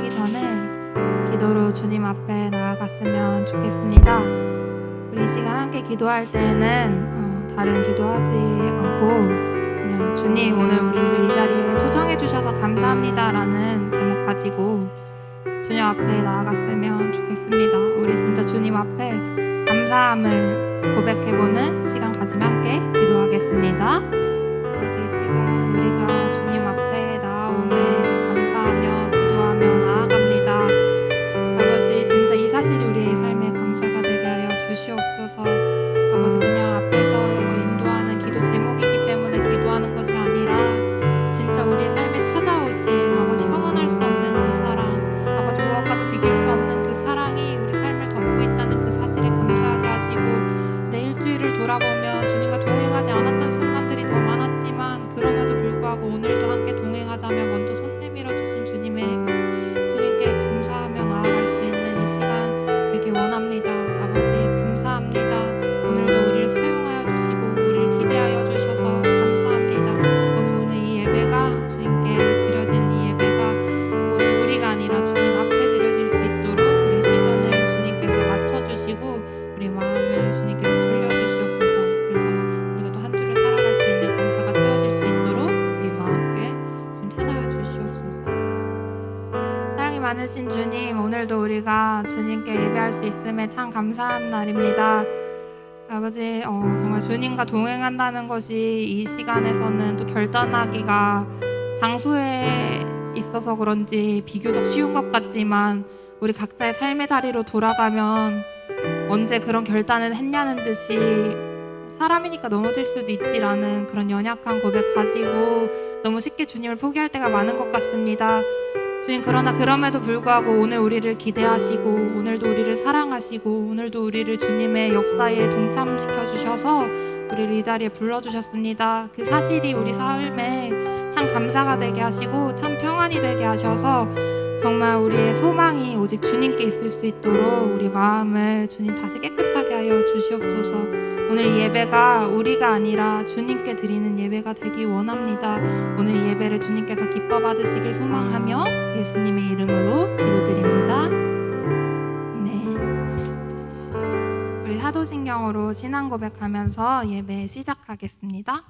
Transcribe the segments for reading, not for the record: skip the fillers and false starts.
시작하기 전에 기도로 주님 앞에 나아갔으면 좋겠습니다. 우리 이 시간 함께 기도할 때에는 다른 기도하지 않고 그냥 주님 오늘 우리를 이 자리에 초청해 주셔서 감사합니다 라는 제목 가지고 주님 앞에 나아갔으면 좋겠습니다. 우리 진짜 주님 앞에 감사함을 고백해보는 시간 가지며 함께 기도하겠습니다. 이 시간 우리가 주님 앞에 나아옴에 감사하며 기도하며 나아갑니다. 아버지 진짜 이 사실이 우리의 삶에 감사가 되게 하여 주시옵소서. 아버지 그냥 앞에서 인도하는 기도 제목이기 때문에 기도하는 것이 아니라 진짜 우리의 삶에 찾아오신 아버지 형언할 수 없는 그 사랑, 아버지 무엇과도 비길 수 없는 그 사랑이 우리 삶을 덮고 있다는 그 사실에 감사하게 하시고 내 일주일을 돌아보며 주님과 동행하지 않았던 순간들이 더 많았지만 그럼에도 불구하고 오늘도 함께 동행하자며 먼저 손 내밀어 주신 주님께 감사하며 나아갈 수 있는 이 시간 되길 원합니다. 아버지 감사합니다. 오늘도 우리를 사용하여 주시고 우리를 기대하여 주셔서 감사합니다. 오늘 이 예배가 주님께 드려지는 이 예배가 오직 우리가 아니라 주님 앞에 드려질 수 있도록 우리 시선을 주님께서 맞춰주시고 우리 마음을 주님께서 돌려주시옵소서. 그래서 우리가 또 한 주를 살아갈 수 있는 감사가 채워질 수 있도록 우리 마음께 주님 찾아와 주시옵소서. 사랑이 많으신 주님, 오늘도 우리가 주님께 예배할 수 있음에 참 감사한 날입니다. 아버지 정말 주님과 동행한다는 것이 이 시간에서는 또 결단하기가 장소에 있어서 그런지 비교적 쉬운 것 같지만 우리 각자의 삶의 자리로 돌아가면 언제 그런 결단을 했냐는 듯이 사람이니까 넘어질 수도 있지라는 그런 연약한 고백 가지고 너무 쉽게 주님을 포기할 때가 많은 것 같습니다. 주님, 그러나 그럼에도 불구하고 오늘 우리를 기대하시고 오늘도 우리를 사랑하시고 오늘도 우리를 주님의 역사에 동참시켜 주셔서 우리를 이 자리에 불러주셨습니다. 그 사실이 우리 삶에 참 감사가 되게 하시고 참 평안이 되게 하셔서 정말 우리의 소망이 오직 주님께 있을 수 있도록 우리 마음을 주님 다시 깨끗하게 하여 주시옵소서. 오늘 이 예배가 우리가 아니라 주님께 드리는 예배가 되기 원합니다. 오늘 이 예배를 주님께서 기뻐 받으시길 소망하며 예수님의 이름으로 기도드립니다. 네, 우리 사도신경으로 신앙 고백하면서 예배 시작하겠습니다.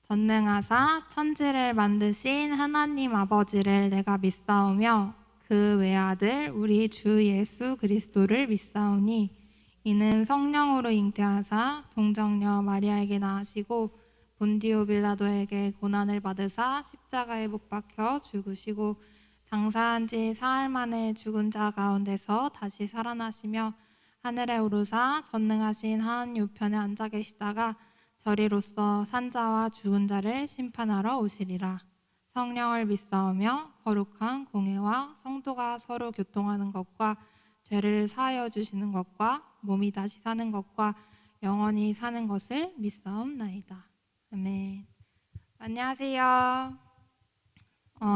전능하사 천지를 만드신 하나님 아버지를 내가 믿사오며 그 외아들 우리 주 예수 그리스도를 믿사오니 이는 성령으로 잉태하사 동정녀 마리아에게 낳으시고 본디오 빌라도에게 고난을 받으사 십자가에 못 박혀 죽으시고 장사한 지 사흘 만에 죽은 자 가운데서 다시 살아나시며 하늘에 오르사 전능하신 하나님 우편에 앉아 계시다가 저리로서 산자와 죽은 자를 심판하러 오시리라. 성령을 믿사오며 거룩한 공회와 성도가 서로 교통하는 것과 죄를 사하여 주시는 것과 몸이 다시 사는 것과 영원히 사는 것을 믿사옵나이다. 아멘. 안녕하세요.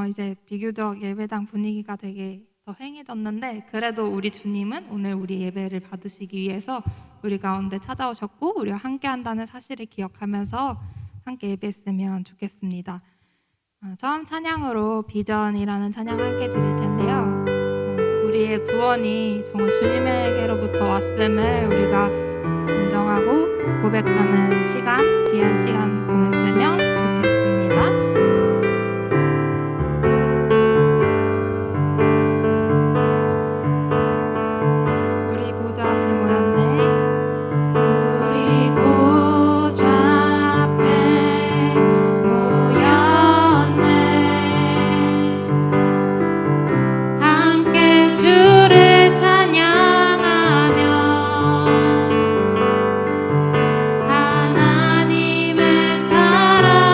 이제 비교적 예배당 분위기가 되게 더 휑해졌는데 그래도 우리 주님은 오늘 우리 예배를 받으시기 위해서 우리 가운데 찾아오셨고 우리와 함께 한다는 사실을 기억하면서 함께 예배했으면 좋겠습니다. 처음 찬양으로 비전이라는 찬양 함께 드릴 텐데요. 우리의 구원이 정말 주님에게로부터 왔음을 우리가 인정하고 고백하는 시간, 귀한 시간 보냈으면 좋겠습니다. 사랑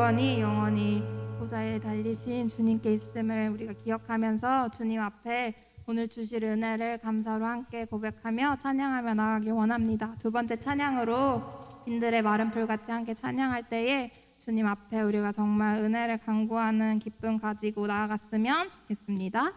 구원이 영원히 보좌에 달리신 주님께 있음을 우리가 기억하면서 주님 앞에 오늘 주실 은혜를 감사로 함께 고백하며 찬양하며 나가기 원합니다. 두 번째 찬양으로 빈들의 마른 풀같이 함께 찬양할 때에 주님 앞에 우리가 정말 은혜를 간구하는 기쁨 가지고 나아갔으면 좋겠습니다.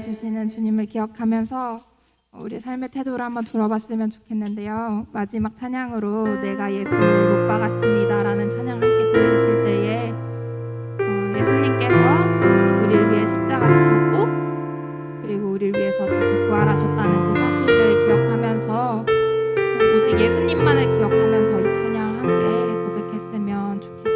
주시는 주님을 기억하면서 우리 삶의 태도를 한번 돌아봤으면 좋겠는데요. 마지막 찬양으로 내가 예수를 못 박았습니다 라는 찬양 함께 들으실 때에 예수님께서 우리를 위해 십자가 지셨고 그리고 우리를 위해서 다시 부활하셨다는 그 사실을 기억하면서 오직 예수님만을 기억하면서 이 찬양 함께 고백했으면 좋겠습니다.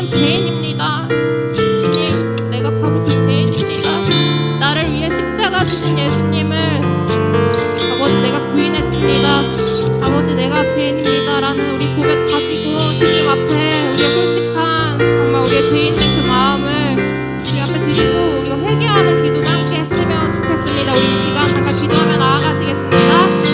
나는 죄인입니다. 주님, 내가 바로 그 죄인입니다. 나를 위해 십자가 지신 예수님을 아버지 내가 부인했습니다. 아버지 내가 죄인입니다라는 우리 고백 가지고 주님 앞에 우리의 솔직한 정말 우리의 죄 있는 그 마음을 주님 앞에 드리고 우리가 회개하는 기도도 함께 했으면 좋겠습니다. 우리 이 시간 잠깐 기도하며 나아가시겠습니다.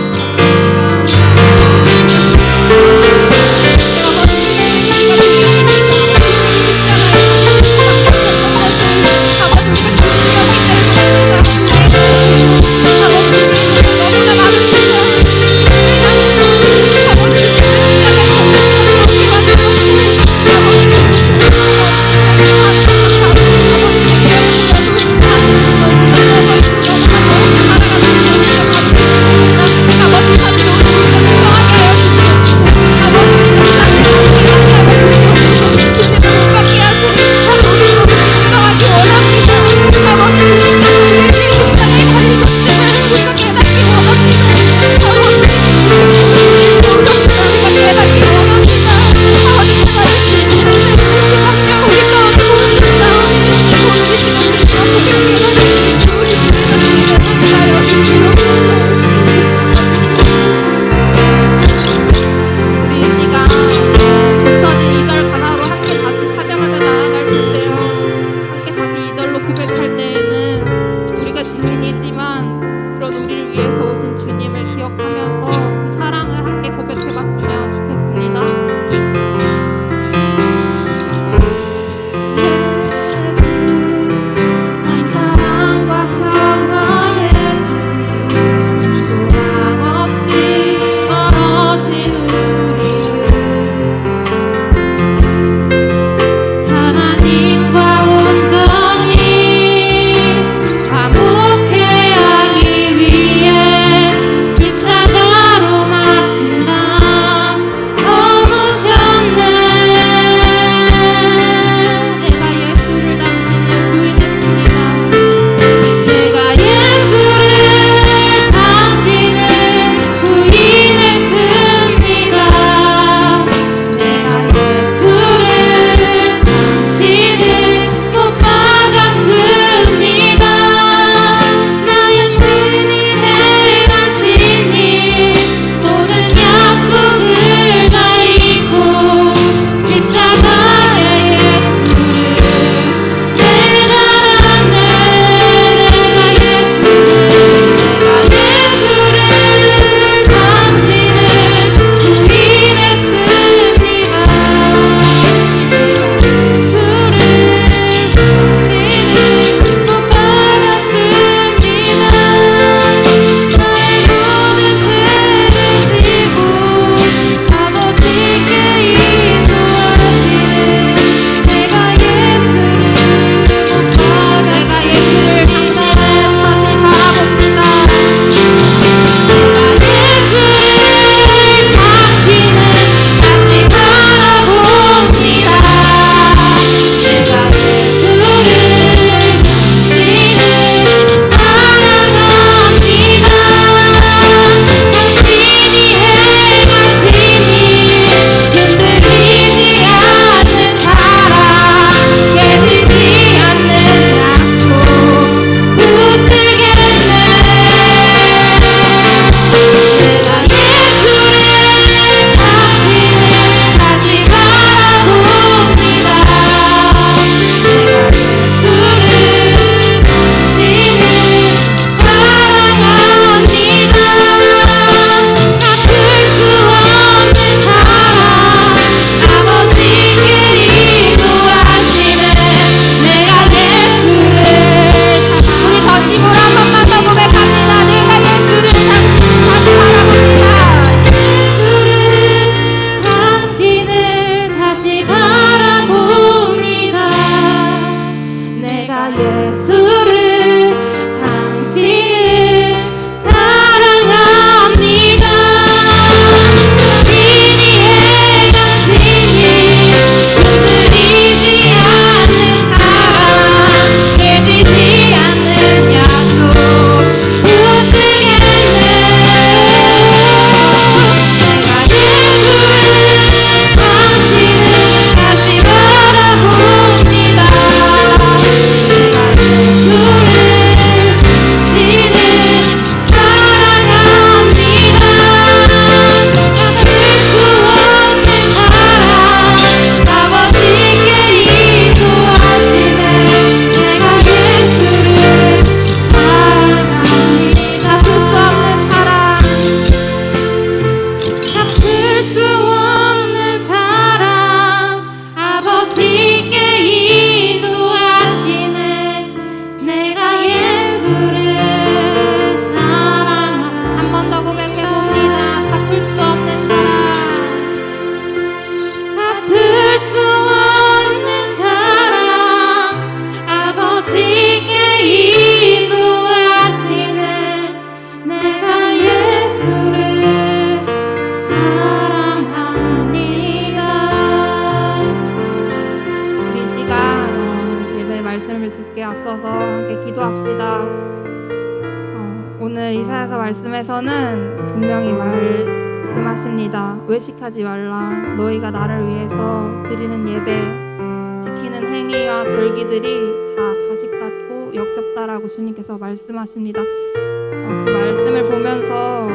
오늘 이사야서 말씀에서는 분명히 말씀하십니다. 외식하지 말라. 너희가 나를 위해서 드리는 예배, 지키는 행위와 절기들이 다 가식 같고 역겹다라고 주님께서 말씀하십니다. 그 말씀을 보면서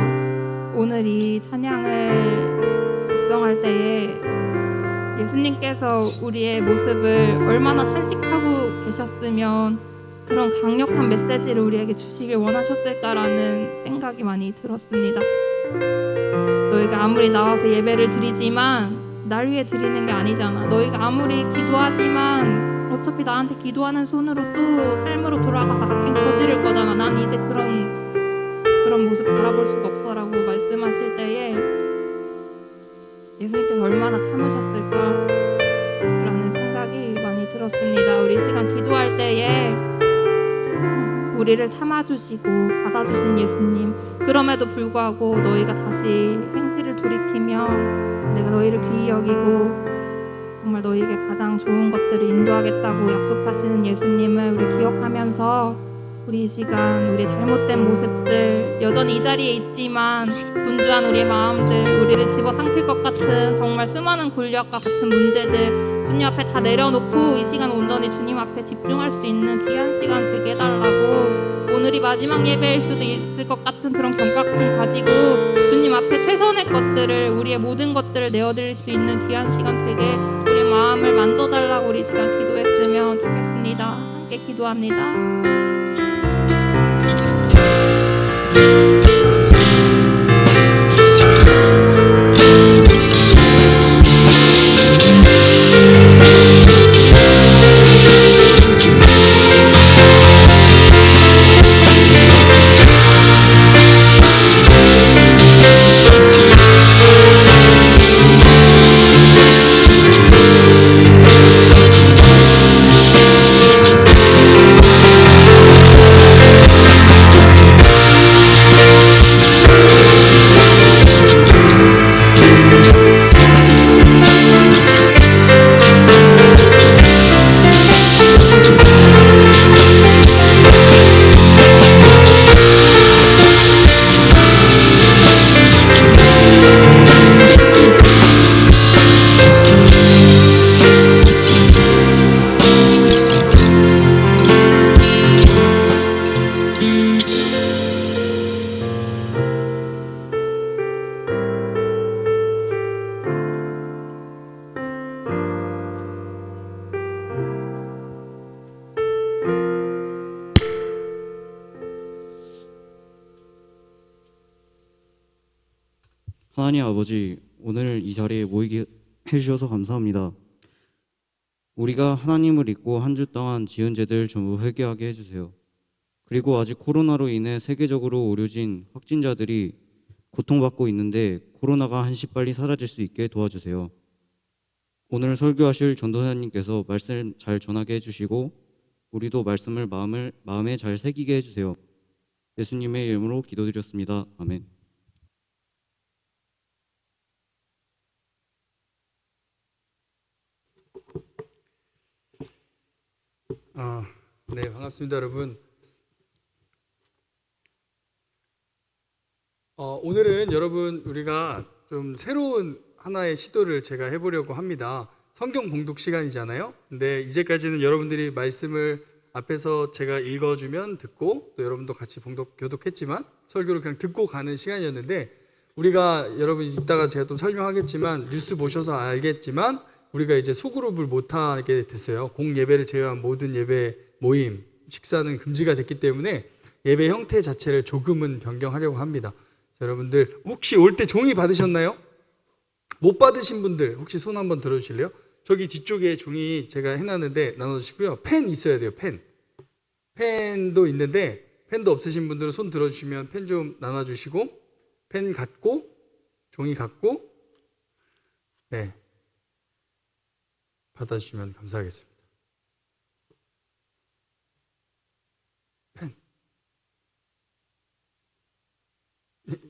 오늘 이 찬양을 작성할 때에 예수님께서 우리의 모습을 얼마나 탄식하고 계셨으면 그런 강력한 메시지를 우리에게 주시길 원하셨을까라는 생각이 많이 들었습니다. 너희가 아무리 나와서 예배를 드리지만 날 위해 드리는 게 아니잖아. 너희가 아무리 기도하지만 어차피 나한테 기도하는 손으로 또 삶으로 돌아가서 악행 저지를 거잖아. 난 이제 그런 모습 바라볼 수가 없어라고 말씀하실 때에 예수님께서 얼마나 참으셨을까라는 생각이 많이 들었습니다. 우리 시간 기도할 때에 우리를 참아주시고 받아주신 예수님, 그럼에도 불구하고 너희가 다시 행실을 돌이키며 내가 너희를 귀히 여기고 정말 너희에게 가장 좋은 것들을 인도하겠다고 약속하시는 예수님을 우리 기억하면서 우리 이 시간 우리 잘못된 모습들, 여전히 이 자리에 있지만 분주한 우리의 마음들, 우리를 집어삼킬 것 같은 정말 수많은 골리앗과 같은 문제들 주님 앞에 다 내려놓고 이 시간 온전히 주님 앞에 집중할 수 있는 귀한 시간 되게 해달라고, 오늘이 마지막 예배일 수도 있을 것 같은 그런 경각심 가지고 주님 앞에 최선의 것들을, 우리의 모든 것들을 내어드릴 수 있는 귀한 시간 되게 우리의 마음을 만져달라고 우리 시간 기도했으면 좋겠습니다. 함께 기도합니다. 하나님 아버지, 오늘 이 자리에 모이게 해주셔서 감사합니다. 우리가 하나님을 잊고 한 주 동안 지은 죄들 전부 회개하게 해주세요. 그리고 아직 코로나로 인해 세계적으로 오류진 확진자들이 고통받고 있는데 코로나가 한시 빨리 사라질 수 있게 도와주세요. 오늘 설교하실 전도사님께서 말씀 잘 전하게 해주시고 우리도 말씀을 마음에 잘 새기게 해주세요. 예수님의 이름으로 기도드렸습니다. 아멘. 네, 반갑습니다, 여러분. 오늘은 여러분 우리가 좀 새로운 하나의 시도를 제가 해보려고 합니다. 성경 봉독 시간이잖아요. 근데 이제까지는 여러분들이 말씀을 앞에서 제가 읽어주면 듣고 또 여러분도 같이 교독했지만 설교를 그냥 듣고 가는 시간이었는데, 우리가 여러분 이따가 제가 또 설명하겠지만 뉴스 보셔서 알겠지만 우리가 이제 소그룹을 못하게 됐어요. 공예배를 제외한 모든 예배 모임, 식사는 금지가 됐기 때문에 예배 형태 자체를 조금은 변경하려고 합니다. 자, 여러분들 혹시 올 때 종이 받으셨나요? 못 받으신 분들 혹시 손 한번 들어주실래요? 저기 뒤쪽에 종이 제가 해놨는데 나눠주시고요. 펜 있어야 돼요. 펜도 있는데 펜도 없으신 분들은 손 들어주시면 펜 좀 나눠주시고, 펜 갖고 종이 갖고 네 받아주시면 감사하겠습니다. 펜.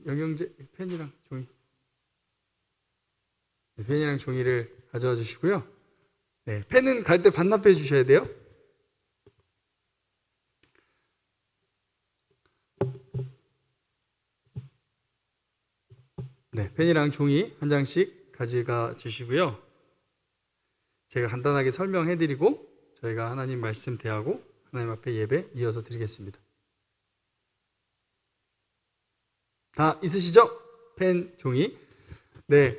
영영재 펜이랑 종이. 네, 펜이랑 종이를 가져와 주시고요. 네, 펜은 갈 때 반납해 주셔야 돼요. 네, 펜이랑 종이 한 장씩 가져가 주시고요. 제가 간단하게 설명해드리고 저희가 하나님 말씀 대하고 하나님 앞에 예배 이어서 드리겠습니다. 다 있으시죠? 펜, 종이. 네,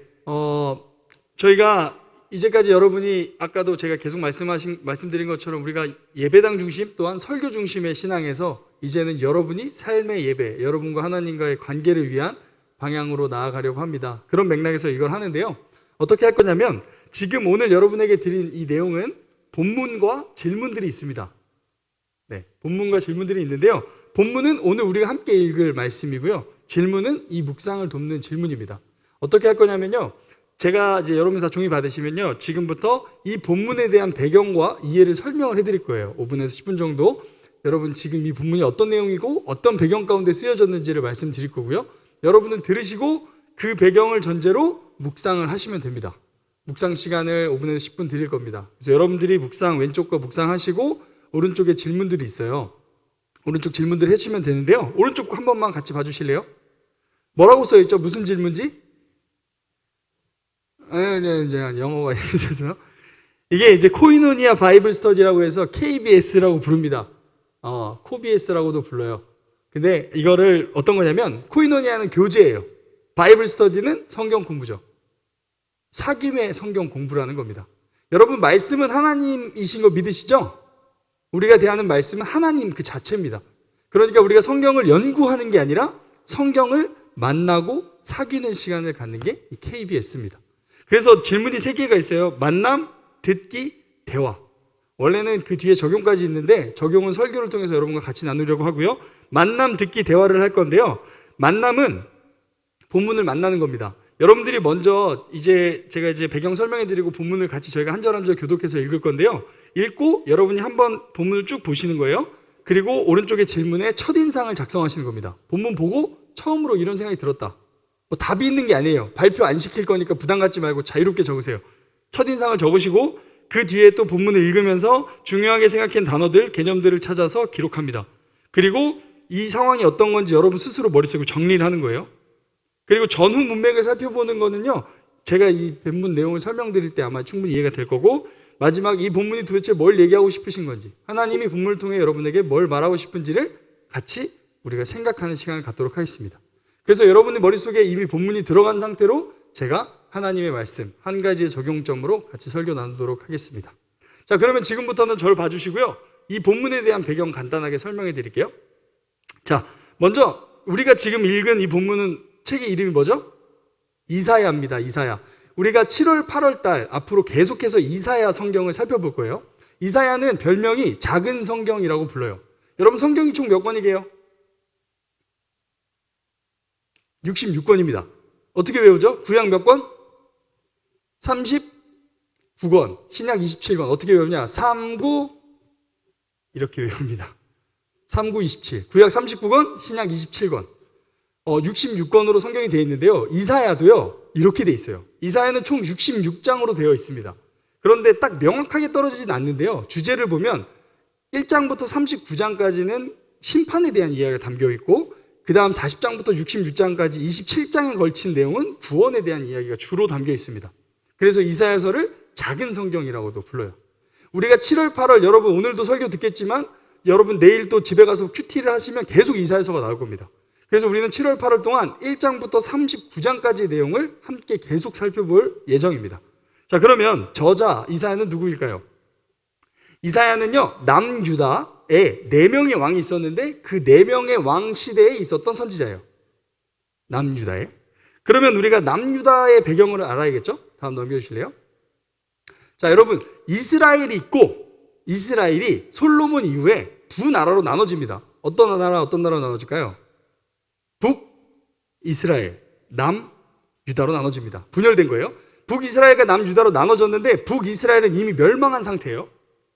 저희가 이제까지 여러분이 아까도 제가 계속 말씀드린 것처럼 우리가 예배당 중심 또한 설교 중심의 신앙에서 이제는 여러분이 삶의 예배, 여러분과 하나님과의 관계를 위한 방향으로 나아가려고 합니다. 그런 맥락에서 이걸 하는데요. 어떻게 할 거냐면 지금 오늘 여러분에게 드린 이 내용은 본문과 질문들이 있습니다. 네, 본문과 질문들이 있는데요. 본문은 오늘 우리가 함께 읽을 말씀이고요. 질문은 이 묵상을 돕는 질문입니다. 어떻게 할 거냐면요. 제가 이제 여러분 다 종이 받으시면요. 지금부터 이 본문에 대한 배경과 이해를 설명을 해드릴 거예요. 5분에서 10분 정도. 여러분 지금 이 본문이 어떤 내용이고 어떤 배경 가운데 쓰여졌는지를 말씀드릴 거고요. 여러분은 들으시고 그 배경을 전제로 묵상을 하시면 됩니다. 묵상 시간을 5분에서 10분 드릴 겁니다. 그래서 여러분들이 묵상 왼쪽과 묵상하시고 오른쪽에 질문들이 있어요. 오른쪽 질문들 해주시면 되는데요. 오른쪽 한 번만 같이 봐주실래요? 뭐라고 써있죠? 무슨 질문지? 네, 이제 영어가 있어서 이게 이제 코이노니아 바이블 스터디라고 해서 KBS라고 부릅니다. 코비S라고도 불러요. 근데 이거를 어떤 거냐면 코이노니아는 교제예요. 바이블 스터디는 성경 공부죠. 사귐의 성경 공부라는 겁니다. 여러분 말씀은 하나님이신 거 믿으시죠? 우리가 대하는 말씀은 하나님 그 자체입니다. 그러니까 우리가 성경을 연구하는 게 아니라 성경을 만나고 사귀는 시간을 갖는 게 이 KBS입니다. 그래서 질문이 3개가 있어요. 만남, 듣기, 대화. 원래는 그 뒤에 적용까지 있는데 적용은 설교를 통해서 여러분과 같이 나누려고 하고요. 만남, 듣기, 대화를 할 건데요. 만남은 본문을 만나는 겁니다. 여러분들이 먼저 제가 배경 설명해 드리고 본문을 같이 저희가 한 절 한 절 교독해서 읽을 건데요. 읽고 여러분이 한번 본문을 쭉 보시는 거예요. 그리고 오른쪽에 질문에 첫인상을 작성하시는 겁니다. 본문 보고 처음으로 이런 생각이 들었다. 뭐 답이 있는 게 아니에요. 발표 안 시킬 거니까 부담 갖지 말고 자유롭게 적으세요. 첫인상을 적으시고 그 뒤에 또 본문을 읽으면서 중요하게 생각한 단어들, 개념들을 찾아서 기록합니다. 그리고 이 상황이 어떤 건지 여러분 스스로 머릿속에 정리를 하는 거예요. 그리고 전후 문맥을 살펴보는 거는요. 제가 이 본문 내용을 설명드릴 때 아마 충분히 이해가 될 거고 마지막 이 본문이 도대체 뭘 얘기하고 싶으신 건지 하나님이 본문을 통해 여러분에게 뭘 말하고 싶은지를 같이 우리가 생각하는 시간을 갖도록 하겠습니다. 그래서 여러분의 머릿속에 이미 본문이 들어간 상태로 제가 하나님의 말씀 한 가지의 적용점으로 같이 설교 나누도록 하겠습니다. 자, 그러면 지금부터는 저를 봐주시고요. 이 본문에 대한 배경 간단하게 설명해 드릴게요. 자, 먼저 우리가 지금 읽은 이 본문은 책의 이름이 뭐죠? 이사야입니다. 이사야. 우리가 7월, 8월 달 앞으로 계속해서 이사야 성경을 살펴볼 거예요. 이사야는 별명이 작은 성경이라고 불러요. 여러분 성경이 총 몇 권이게요? 66권입니다. 어떻게 외우죠? 구약 몇 권? 39권. 신약 27권. 어떻게 외우냐? 39 이렇게 외웁니다. 39, 27. 구약 39권, 신약 27권. 66권으로 성경이 되어 있는데요. 이사야도요. 이렇게 되어 있어요. 이사야는 총 66장으로 되어 있습니다. 그런데 딱 명확하게 떨어지진 않는데요. 주제를 보면 1장부터 39장까지는 심판에 대한 이야기가 담겨 있고 그 다음 40장부터 66장까지 27장에 걸친 내용은 구원에 대한 이야기가 주로 담겨 있습니다. 그래서 이사야서를 작은 성경이라고도 불러요. 우리가 7월, 8월 여러분 오늘도 설교 듣겠지만 여러분 내일 또 집에 가서 큐티를 하시면 계속 이사야서가 나올 겁니다. 그래서 우리는 7월, 8월 동안 1장부터 39장까지의 내용을 함께 계속 살펴볼 예정입니다. 자, 그러면 저자 이사야는 누구일까요? 이사야는요, 남유다에 4명의 왕이 있었는데 그 4명의 왕 시대에 있었던 선지자예요. 남유다에. 그러면 우리가 남유다의 배경을 알아야겠죠? 다음 넘겨주실래요? 자, 여러분 이스라엘이 있고 이스라엘이 솔로몬 이후에 두 나라로 나눠집니다. 어떤 나라로 나눠질까요? 북이스라엘, 남유다로 나눠집니다. 분열된 거예요. 북이스라엘과 남유다로 나눠졌는데 북이스라엘은 이미 멸망한 상태예요.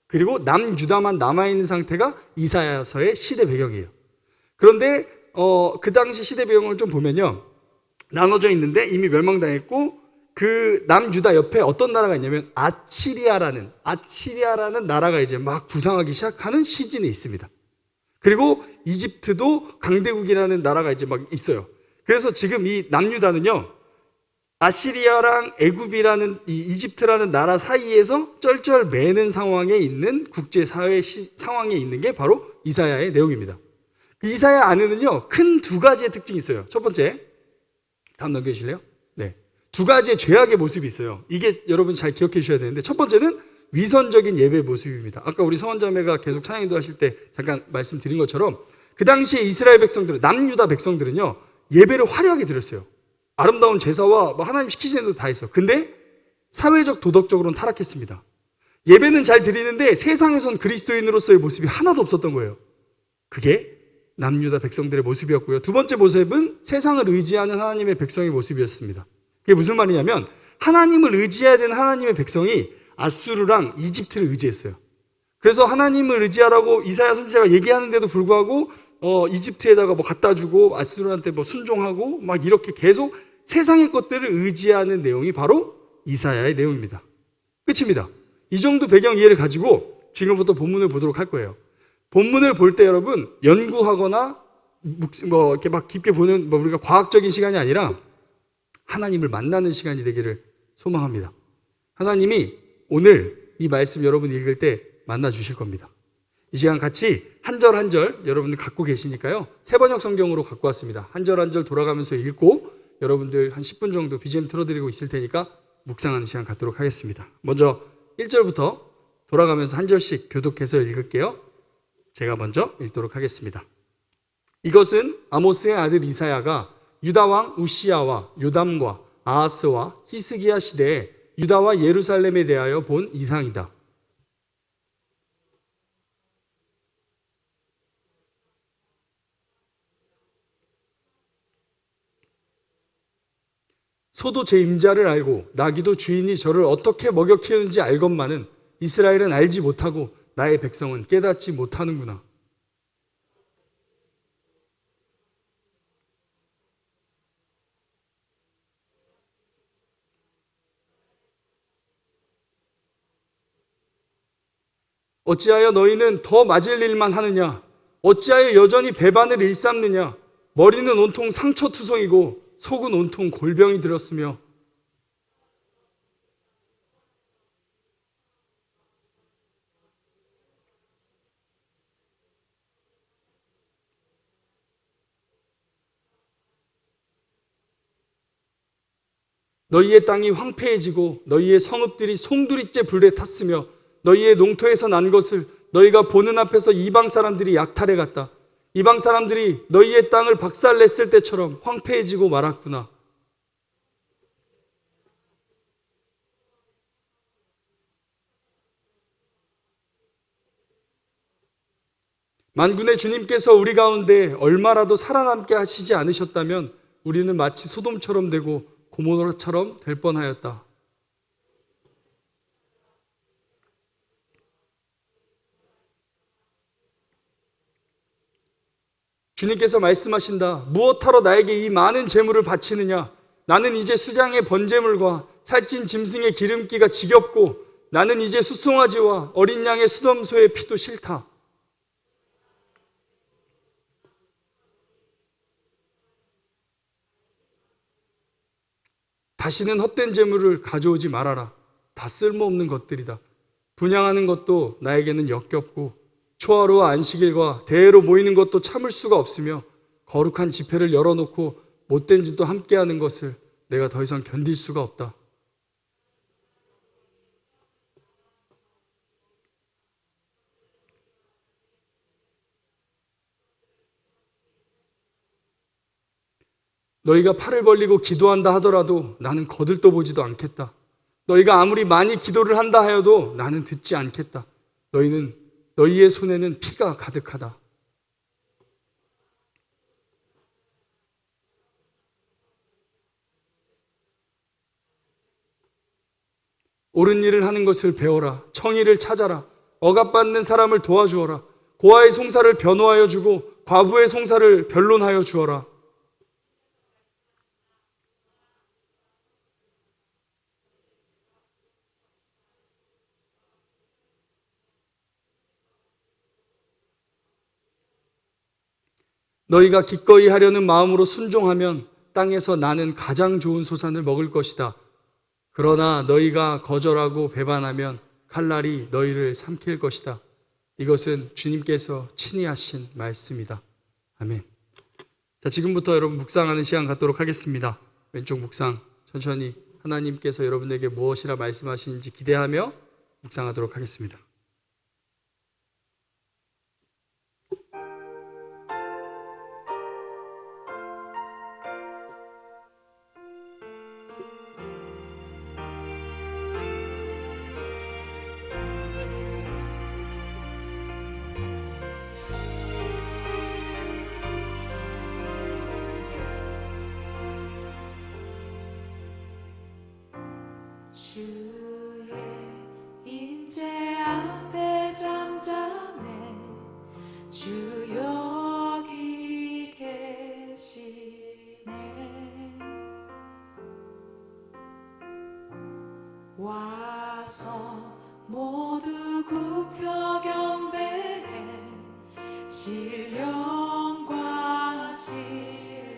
그리고 남유다만 남아있는 상태가 이사야서의 시대 배경이에요. 그런데 그 당시 시대 배경을 좀 보면요. 나눠져 있는데 이미 멸망당했고 그 남유다 옆에 어떤 나라가 있냐면 아시리아라는 나라가 이제 막 부상하기 시작하는 시즌에 있습니다. 그리고 이집트도 강대국이라는 나라가 이제 막 있어요. 그래서 지금 이 남유다는요, 아시리아랑 애굽이라는 이 이집트라는 나라 사이에서 쩔쩔 매는 상황에 있는 국제사회 상황에 있는 게 바로 이사야의 내용입니다. 그 이사야 안에는요, 큰 두 가지의 특징이 있어요. 첫 번째, 다음 넘겨주실래요? 네. 두 가지의 죄악의 모습이 있어요. 이게 여러분 잘 기억해 주셔야 되는데, 첫 번째는 위선적인 예배 모습입니다. 아까 우리 성원자매가 계속 찬양인도 하실 때 잠깐 말씀드린 것처럼 그 당시에 이스라엘 백성들은, 남유다 백성들은요, 예배를 화려하게 드렸어요. 아름다운 제사와 하나님 시키시는 대로 다 했어. 근데 사회적 도덕적으로는 타락했습니다. 예배는 잘 드리는데 세상에선 그리스도인으로서의 모습이 하나도 없었던 거예요. 그게 남유다 백성들의 모습이었고요. 두 번째 모습은 세상을 의지하는 하나님의 백성의 모습이었습니다. 그게 무슨 말이냐면 하나님을 의지해야 되는 하나님의 백성이 아수르랑 이집트를 의지했어요. 그래서 하나님을 의지하라고 이사야 선지자가 얘기하는데도 불구하고 이집트에다가 갖다 주고 아수르한테 순종하고 막 이렇게 계속 세상의 것들을 의지하는 내용이 바로 이사야의 내용입니다. 끝입니다. 이 정도 배경 이해를 가지고 지금부터 본문을 보도록 할 거예요. 본문을 볼 때 여러분 연구하거나 이렇게 막 깊게 보는 우리가 과학적인 시간이 아니라 하나님을 만나는 시간이 되기를 소망합니다. 하나님이 오늘 이 말씀 여러분 읽을 때 만나 주실 겁니다. 이 시간 같이 한 절 한 절 여러분들 갖고 계시니까요. 세번역 성경으로 갖고 왔습니다. 한 절 한 절 돌아가면서 읽고 여러분들 한 10분 정도 BGM 틀어드리고 있을 테니까 묵상하는 시간 갖도록 하겠습니다. 먼저 1절부터 돌아가면서 한 절씩 교독해서 읽을게요. 제가 먼저 읽도록 하겠습니다. 이것은 아모스의 아들 이사야가 유다 왕 우시야와 요담과 아하스와 히스기야 시대에 유다와 예루살렘에 대하여 본 이상이다. 소도 제 임자를 알고 나귀도 주인이 저를 어떻게 먹여 키우는지 알건만은 이스라엘은 알지 못하고 나의 백성은 깨닫지 못하는구나. 어찌하여 너희는 더 맞을 일만 하느냐? 어찌하여 여전히 배반을 일삼느냐? 머리는 온통 상처투성이고 속은 온통 골병이 들었으며 너희의 땅이 황폐해지고 너희의 성읍들이 송두리째 불에 탔으며 너희의 농토에서 난 것을 너희가 보는 앞에서 이방 사람들이 약탈해 갔다. 이방 사람들이 너희의 땅을 박살냈을 때처럼 황폐해지고 말았구나. 만군의 주님께서 우리 가운데 얼마라도 살아남게 하시지 않으셨다면 우리는 마치 소돔처럼 되고 고모라처럼 될 뻔하였다. 주님께서 말씀하신다. 무엇하러 나에게 이 많은 재물을 바치느냐? 나는 이제 수장의 번제물과 살찐 짐승의 기름기가 지겹고 나는 이제 수송아지와 어린 양의 수dom소의 피도 싫다. 다시는 헛된 재물을 가져오지 말아라. 다 쓸모없는 것들이다. 분양하는 것도 나에게는 역겹고 초하루와 안식일과 대회로 모이는 것도 참을 수가 없으며 거룩한 집회를 열어놓고 못된 짓도 함께하는 것을 내가 더 이상 견딜 수가 없다. 너희가 팔을 벌리고 기도한다 하더라도 나는 거들떠보지도 않겠다. 너희가 아무리 많이 기도를 한다 하여도 나는 듣지 않겠다. 너희의 손에는 피가 가득하다. 옳은 일을 하는 것을 배워라. 청의를 찾아라. 억압받는 사람을 도와주어라. 고아의 송사를 변호하여 주고 과부의 송사를 변론하여 주어라. 너희가 기꺼이 하려는 마음으로 순종하면 땅에서 나는 가장 좋은 소산을 먹을 것이다. 그러나 너희가 거절하고 배반하면 칼날이 너희를 삼킬 것이다. 이것은 주님께서 친히 하신 말씀이다. 아멘. 자, 지금부터 여러분 묵상하는 시간 갖도록 하겠습니다. 왼쪽 묵상 천천히 하나님께서 여러분에게 무엇이라 말씀하시는지 기대하며 묵상하도록 하겠습니다. 주의 임재 앞에 잠잠해 주 여기 계시네. 와서 모두 굽혀 경배해 신령과 진리로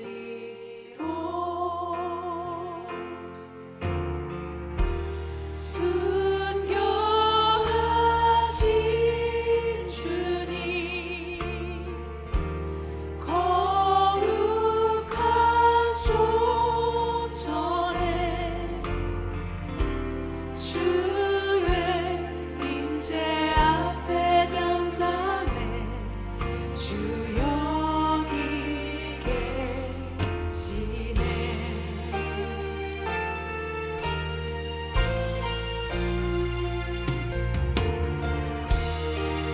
순결하신 주님 거룩한 존전에 주의 임재 앞에 잠잠해 주 여기 계시네.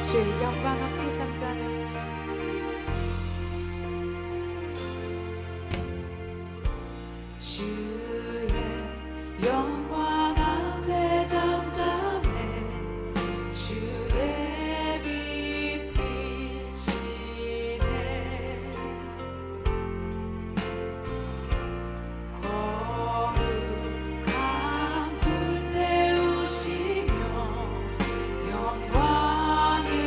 주의 영광 앞에 잠잠해 주의 영광 앞에 잠잠해 주의 빛 비치네. 거룩한 불 태우시며 영광의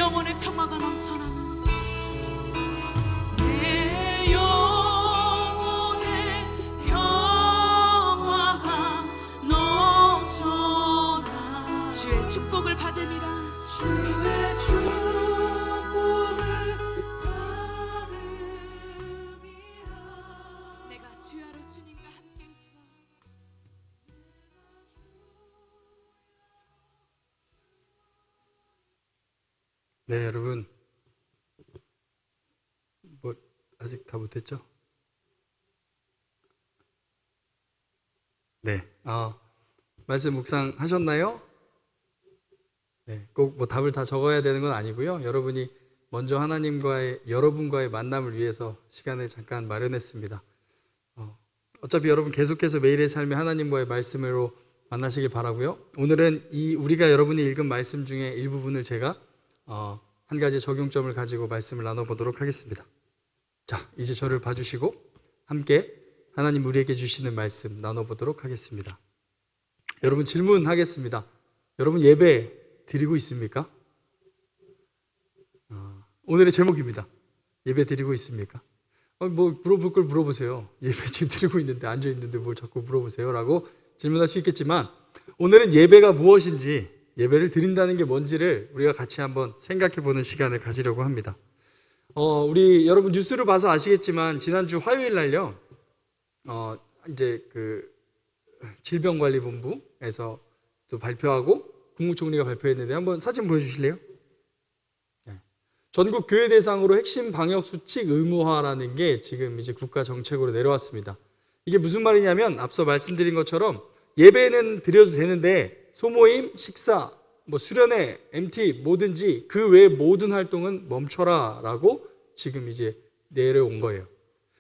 영혼의 평화가 넘쳐나는 내 영혼의 평화가 넘쳐나 주의 축복을 받음이라 주의 축복을 받음이라 내가 주야로 주님과 함께 있어 네, 여러분. 뭐 아직 다 못했죠? 네. 말씀 묵상하셨나요? 네, 꼭 뭐 답을 다 적어야 되는 건 아니고요. 여러분이 먼저 여러분과의 만남을 위해서 시간을 잠깐 마련했습니다. 어차피 여러분 계속해서 매일의 삶에 하나님과의 말씀으로 만나시길 바라고요. 오늘은 우리가 여러분이 읽은 말씀 중에 일부분을 제가 한 가지 적용점을 가지고 말씀을 나눠보도록 하겠습니다. 자, 이제 저를 봐주시고 함께 하나님 우리에게 주시는 말씀 나눠보도록 하겠습니다. 여러분 질문하겠습니다. 여러분 예배 드리고 있습니까? 오늘의 제목입니다. 예배 드리고 있습니까? 뭐 물어볼 걸 물어보세요. 예배 지금 드리고 있는데 앉아있는데 뭘 자꾸 물어보세요 라고 질문할 수 있겠지만 오늘은 예배가 무엇인지 예배를 드린다는 게 뭔지를 우리가 같이 한번 생각해 보는 시간을 가지려고 합니다. 우리 여러분 뉴스를 봐서 아시겠지만 지난주 화요일 날요. 이제 그 질병관리본부에서 또 발표하고 국무총리가 발표했는데 한번 사진 보여주실래요? 네. 전국 교회 대상으로 핵심 방역 수칙 의무화라는 게 지금 이제 국가 정책으로 내려왔습니다. 이게 무슨 말이냐면 앞서 말씀드린 것처럼 예배는 드려도 되는데 소모임, 식사, 뭐 수련회, MT 뭐든지 그 외 모든 활동은 멈춰라라고 지금 이제 내려온 거예요.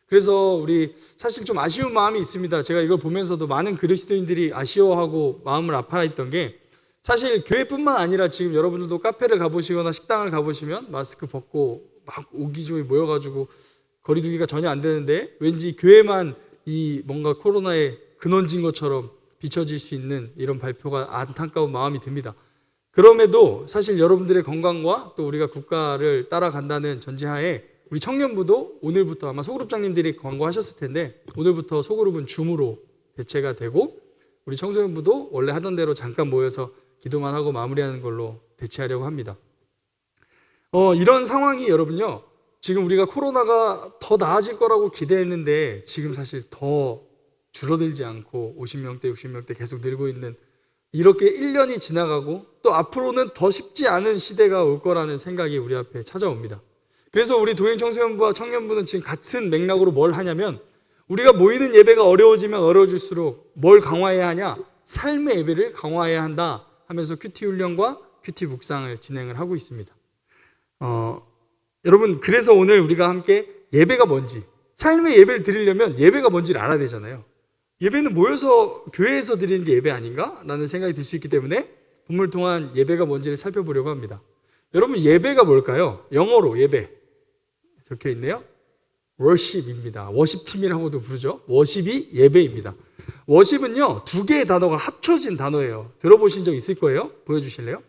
그래서 우리 사실 좀 아쉬운 마음이 있습니다. 제가 이걸 보면서도 많은 그리스도인들이 아쉬워하고 마음을 아파했던 게 사실 교회뿐만 아니라 지금 여러분들도 카페를 가보시거나 식당을 가보시면 마스크 벗고 막 오기조에 모여가지고 거리 두기가 전혀 안 되는데 왠지 교회만 이 뭔가 코로나의 근원진 것처럼 비춰질 수 있는 이런 발표가 안타까운 마음이 듭니다. 그럼에도 사실 여러분들의 건강과 또 우리가 국가를 따라간다는 전제하에 우리 청년부도 오늘부터 아마 소그룹장님들이 광고하셨을 텐데 오늘부터 소그룹은 줌으로 대체가 되고 우리 청소년부도 원래 하던 대로 잠깐 모여서 기도만 하고 마무리하는 걸로 대체하려고 합니다. 이런 상황이 여러분요 지금 우리가 코로나가 더 나아질 거라고 기대했는데 지금 사실 더 줄어들지 않고 50명대, 60명대 계속 늘고 있는 이렇게 1년이 지나가고 또 앞으로는 더 쉽지 않은 시대가 올 거라는 생각이 우리 앞에 찾아옵니다. 그래서 우리 도행 청소년부와 청년부는 지금 같은 맥락으로 뭘 하냐면 우리가 모이는 예배가 어려워지면 어려워질수록 뭘 강화해야 하냐? 삶의 예배를 강화해야 한다 하면서 큐티 훈련과 큐티 묵상을 진행을 하고 있습니다. 여러분 그래서 오늘 우리가 함께 예배가 뭔지 삶의 예배를 드리려면 예배가 뭔지를 알아야 되잖아요. 예배는 모여서 교회에서 드리는 게 예배 아닌가? 라는 생각이 들 수 있기 때문에 본문을 통한 예배가 뭔지를 살펴보려고 합니다. 여러분 예배가 뭘까요? 영어로 예배 적혀 있네요. worship입니다. 워십팀이라고도 부르죠. 워십이 예배입니다. 워십은요 2개의 단어가 합쳐진 단어예요. 들어보신 적 있을 거예요. 보여주실래요?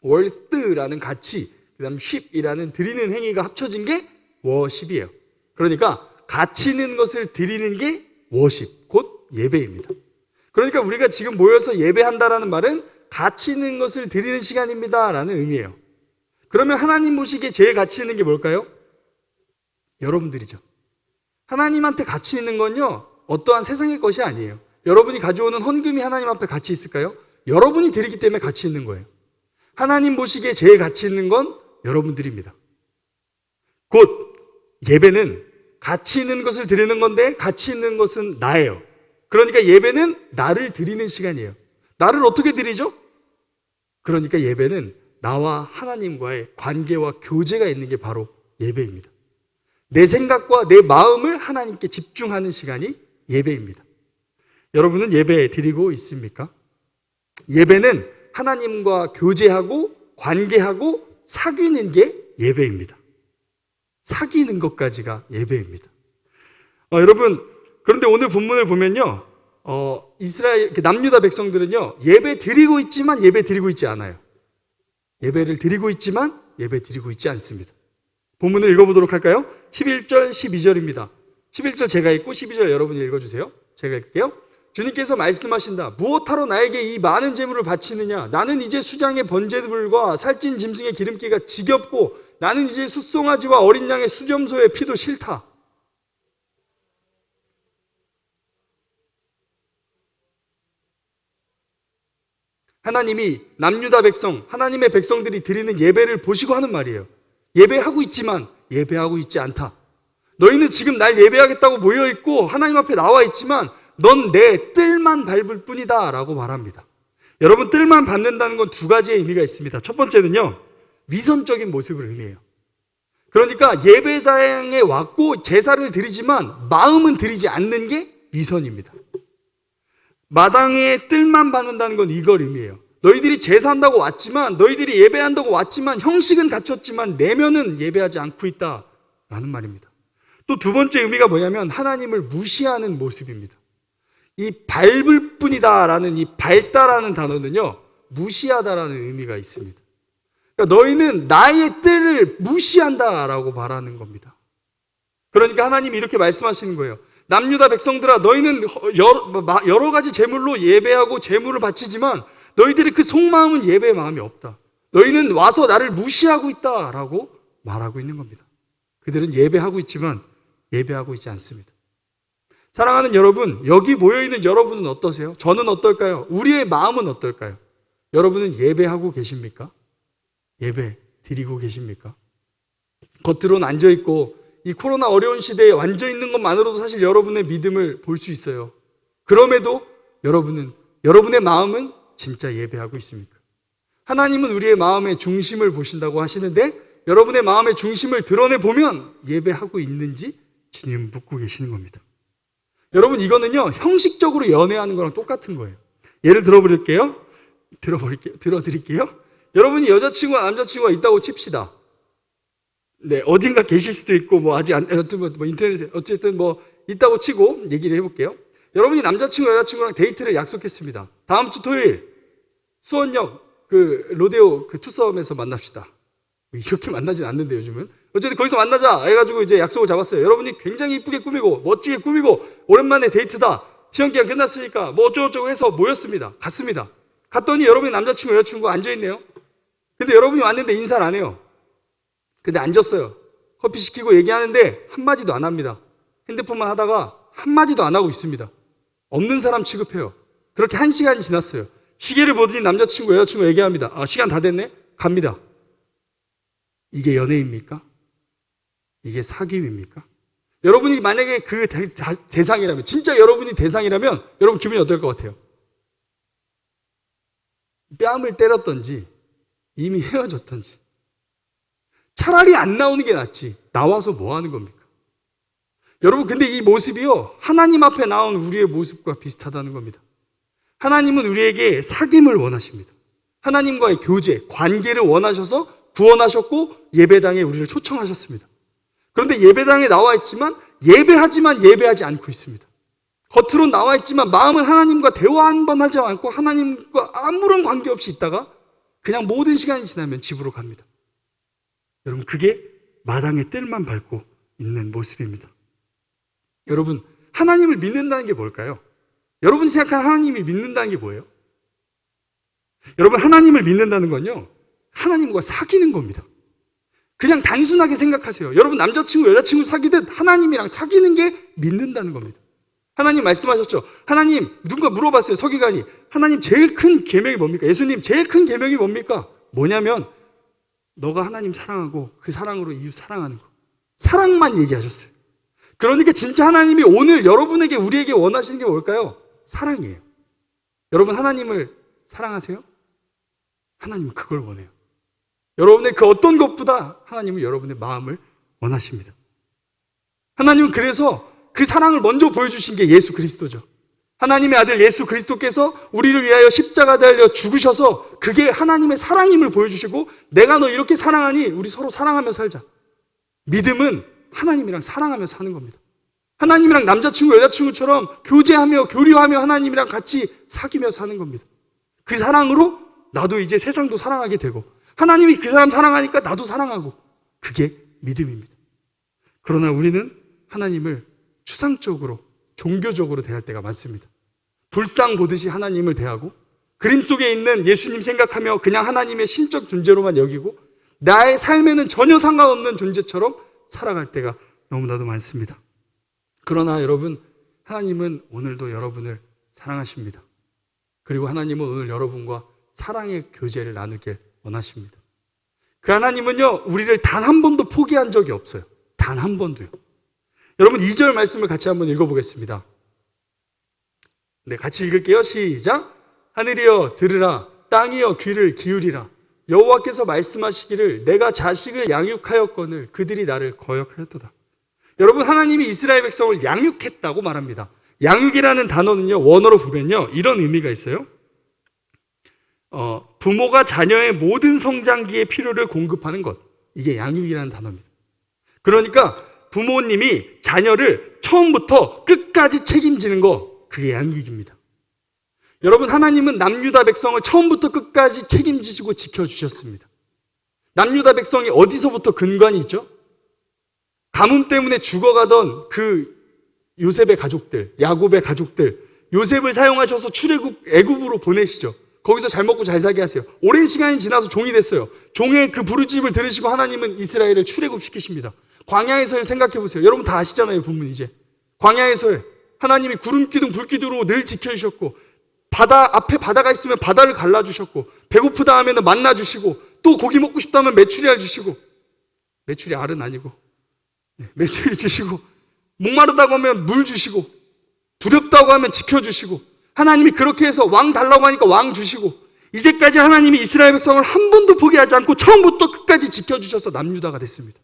worth라는 가치, 그 다음 ship이라는 드리는 행위가 합쳐진 게 워십이에요. 그러니까 가치 있는 것을 드리는 게 워십, 곧 예배입니다. 그러니까 우리가 지금 모여서 예배한다라는 말은 가치 있는 것을 드리는 시간입니다 라는 의미예요. 그러면 하나님 보시기에 제일 가치 있는 게 뭘까요? 여러분들이죠. 하나님한테 가치 있는 건요 어떠한 세상의 것이 아니에요. 여러분이 가져오는 헌금이 하나님 앞에 가치 있을까요? 여러분이 드리기 때문에 가치 있는 거예요. 하나님 보시기에 제일 가치 있는 건 여러분들입니다. 곧 예배는 가치 있는 것을 드리는 건데 가치 있는 것은 나예요. 그러니까 예배는 나를 드리는 시간이에요. 나를 어떻게 드리죠? 그러니까 예배는 나와 하나님과의 관계와 교제가 있는 게 바로 예배입니다. 내 생각과 내 마음을 하나님께 집중하는 시간이 예배입니다. 여러분은 예배 드리고 있습니까? 예배는 하나님과 교제하고 관계하고 사귀는 게 예배입니다. 사귀는 것까지가 예배입니다. 여러분 그런데 오늘 본문을 보면요 이스라엘 남유다 백성들은요 예배 드리고 있지만 예배 드리고 있지 않아요. 예배를 드리고 있지만 예배 드리고 있지 않습니다. 본문을 읽어보도록 할까요? 11절, 12절입니다. 11절 제가 읽고 12절 여러분이 읽어주세요. 제가 읽을게요. 주님께서 말씀하신다. 무엇하러 나에게 이 많은 재물을 바치느냐? 나는 이제 수장의 번제물과 살찐 짐승의 기름기가 지겹고 나는 이제 숫송아지와 어린 양의 수점소의 피도 싫다. 하나님이 남유다 백성, 하나님의 백성들이 드리는 예배를 보시고 하는 말이에요. 예배하고 있지만 예배하고 있지 않다. 너희는 지금 날 예배하겠다고 모여있고 하나님 앞에 나와 있지만 넌 내 뜰만 밟을 뿐이다 라고 말합니다. 여러분, 뜰만 밟는다는 건 두 가지의 의미가 있습니다. 첫 번째는요, 위선적인 모습을 의미해요. 그러니까 예배당에 왔고 제사를 드리지만 마음은 드리지 않는 게 위선입니다. 마당에 뜰만 밟는다는 건 이걸 의미해요. 너희들이 제사한다고 왔지만, 너희들이 예배한다고 왔지만 형식은 갖췄지만 내면은 예배하지 않고 있다라는 말입니다. 또 두 번째 의미가 뭐냐면 하나님을 무시하는 모습입니다. 이 밟을 뿐이다라는 이 밟다라는 단어는요, 무시하다라는 의미가 있습니다. 그러니까 너희는 나의 뜰을 무시한다라고 말하는 겁니다. 그러니까 하나님이 이렇게 말씀하시는 거예요. 남유다 백성들아, 너희는 여러 가지 제물로 예배하고 제물을 바치지만 너희들의 그 속마음은 예배의 마음이 없다. 너희는 와서 나를 무시하고 있다라고 말하고 있는 겁니다. 그들은 예배하고 있지만 예배하고 있지 않습니다. 사랑하는 여러분, 여기 모여있는 여러분은 어떠세요? 저는 어떨까요? 우리의 마음은 어떨까요? 여러분은 예배하고 계십니까? 예배 드리고 계십니까? 겉으로는 앉아있고 이 코로나 어려운 시대에 앉아있는 것만으로도 사실 여러분의 믿음을 볼 수 있어요. 그럼에도 여러분의 마음은 진짜 예배하고 있습니까? 하나님은 우리의 마음의 중심을 보신다고 하시는데 여러분의 마음의 중심을 드러내보면 예배하고 있는지 주님 묻고 계시는 겁니다. 여러분, 이거는요, 형식적으로 연애하는 거랑 똑같은 거예요. 예를 들어드릴게요. 여러분이 여자친구와 남자친구가 있다고 칩시다. 네, 어딘가 계실 수도 있고, 아직 인터넷에, 어쨌든 있다고 치고 얘기를 해볼게요. 여러분이 남자친구, 여자친구랑 데이트를 약속했습니다. 다음 주 토요일, 수원역 로데오 투썸에서 만납시다. 이렇게 만나진 않는데 요즘은. 어쨌든 거기서 만나자 해가지고 이제 약속을 잡았어요. 여러분이 굉장히 이쁘게 꾸미고 멋지게 꾸미고 오랜만에 데이트다. 시험기간 끝났으니까 어쩌고저쩌고 해서 모였습니다. 갔습니다. 갔더니 여러분이 남자친구 여자친구가 앉아있네요. 근데 여러분이 왔는데 인사를 안 해요. 근데 앉았어요. 커피 시키고 얘기하는데 한마디도 안 합니다. 핸드폰만 하다가 한마디도 안 하고 있습니다. 없는 사람 취급해요. 그렇게 1시간이 지났어요. 시계를 보더니 남자친구 여자친구 얘기합니다. 아, 시간 다 됐네? 갑니다. 이게 연애입니까? 이게 사귐입니까? 여러분이 만약에 그 대상이라면, 진짜 여러분이 대상이라면 여러분 기분이 어떨 것 같아요? 뺨을 때렸던지 이미 헤어졌던지 차라리 안 나오는 게 낫지 나와서 뭐 하는 겁니까? 여러분, 근데 이 모습이요, 하나님 앞에 나온 우리의 모습과 비슷하다는 겁니다. 하나님은 우리에게 사귐을 원하십니다. 하나님과의 교제, 관계를 원하셔서 구원하셨고 예배당에 우리를 초청하셨습니다. 그런데 예배당에 나와 있지만 예배하지만 예배하지 않고 있습니다. 겉으로 나와 있지만 마음은 하나님과 대화 한 번 하지 않고 하나님과 아무런 관계없이 있다가 그냥 모든 시간이 지나면 집으로 갑니다. 여러분, 그게 마당의 뜰만 밟고 있는 모습입니다. 여러분, 하나님을 믿는다는 게 뭘까요? 여러분이 생각하는 하나님이 믿는다는 게 뭐예요? 여러분, 하나님을 믿는다는 건요, 하나님과 사귀는 겁니다. 그냥 단순하게 생각하세요. 여러분, 남자친구 여자친구 사귀듯 하나님이랑 사귀는 게 믿는다는 겁니다. 하나님 말씀하셨죠. 하나님, 누군가 물어봤어요. 서기관이, 하나님 제일 큰 계명이 뭡니까? 예수님 제일 큰 계명이 뭡니까? 뭐냐면 너가 하나님 사랑하고 그 사랑으로 이웃 사랑하는 거. 사랑만 얘기하셨어요. 그러니까 진짜 하나님이 오늘 여러분에게, 우리에게 원하시는 게 뭘까요? 사랑이에요. 여러분, 하나님을 사랑하세요? 하나님은 그걸 원해요. 여러분의 그 어떤 것보다 하나님은 여러분의 마음을 원하십니다. 하나님은 그래서 그 사랑을 먼저 보여주신 게 예수 그리스도죠. 하나님의 아들 예수 그리스도께서 우리를 위하여 십자가 달려 죽으셔서 그게 하나님의 사랑임을 보여주시고, 내가 너 이렇게 사랑하니 우리 서로 사랑하며 살자. 믿음은 하나님이랑 사랑하며 사는 겁니다. 하나님이랑 남자친구 여자친구처럼 교제하며 교류하며 하나님이랑 같이 사귀며 사는 겁니다. 그 사랑으로 나도 이제 세상도 사랑하게 되고 하나님이 그 사람 사랑하니까 나도 사랑하고. 그게 믿음입니다. 그러나 우리는 하나님을 추상적으로, 종교적으로 대할 때가 많습니다. 불상 보듯이 하나님을 대하고 그림 속에 있는 예수님 생각하며 그냥 하나님의 신적 존재로만 여기고 나의 삶에는 전혀 상관없는 존재처럼 살아갈 때가 너무나도 많습니다. 그러나 여러분, 하나님은 오늘도 여러분을 사랑하십니다. 그리고 하나님은 오늘 여러분과 사랑의 교제를 나누길 원하십니다. 그 하나님은요, 우리를 단 한 번도 포기한 적이 없어요. 단 한 번도요. 여러분 2절 말씀을 같이 한번 읽어보겠습니다. 네, 같이 읽을게요. 시작. 하늘이여 들으라, 땅이여 귀를 기울이라. 여호와께서 말씀하시기를 내가 자식을 양육하였거늘 그들이 나를 거역하였도다. 여러분, 하나님이 이스라엘 백성을 양육했다고 말합니다. 양육이라는 단어는요, 원어로 보면요, 이런 의미가 있어요. 부모가 자녀의 모든 성장기의 필요를 공급하는 것, 이게 양육이라는 단어입니다. 그러니까 부모님이 자녀를 처음부터 끝까지 책임지는 거, 그게 양육입니다. 여러분, 하나님은 남유다 백성을 처음부터 끝까지 책임지시고 지켜주셨습니다. 남유다 백성이 어디서부터 근관이 있죠? 가뭄 때문에 죽어가던 그 요셉의 가족들, 야곱의 가족들, 요셉을 사용하셔서 출애굽 애굽으로 보내시죠. 거기서 잘 먹고 잘 살게 하세요. 오랜 시간이 지나서 종이 됐어요. 종의 그 부르짖음을 들으시고 하나님은 이스라엘을 출애굽시키십니다. 광야에서의 생각해 보세요. 여러분 다 아시잖아요, 본문 이제. 광야에서의 하나님이 구름 기둥 불 기둥으로 늘 지켜주셨고, 바다 앞에 바다가 있으면 바다를 갈라주셨고, 배고프다 하면 만나 주시고, 또 고기 먹고 싶다면 메추리알 주시고, 메추리 알은 아니고 메추리 주시고, 목마르다고 하면 물 주시고, 두렵다고 하면 지켜주시고, 하나님이 그렇게 해서 왕 달라고 하니까 왕 주시고, 이제까지 하나님이 이스라엘 백성을 한 번도 포기하지 않고 처음부터 끝까지 지켜주셔서 남유다가 됐습니다.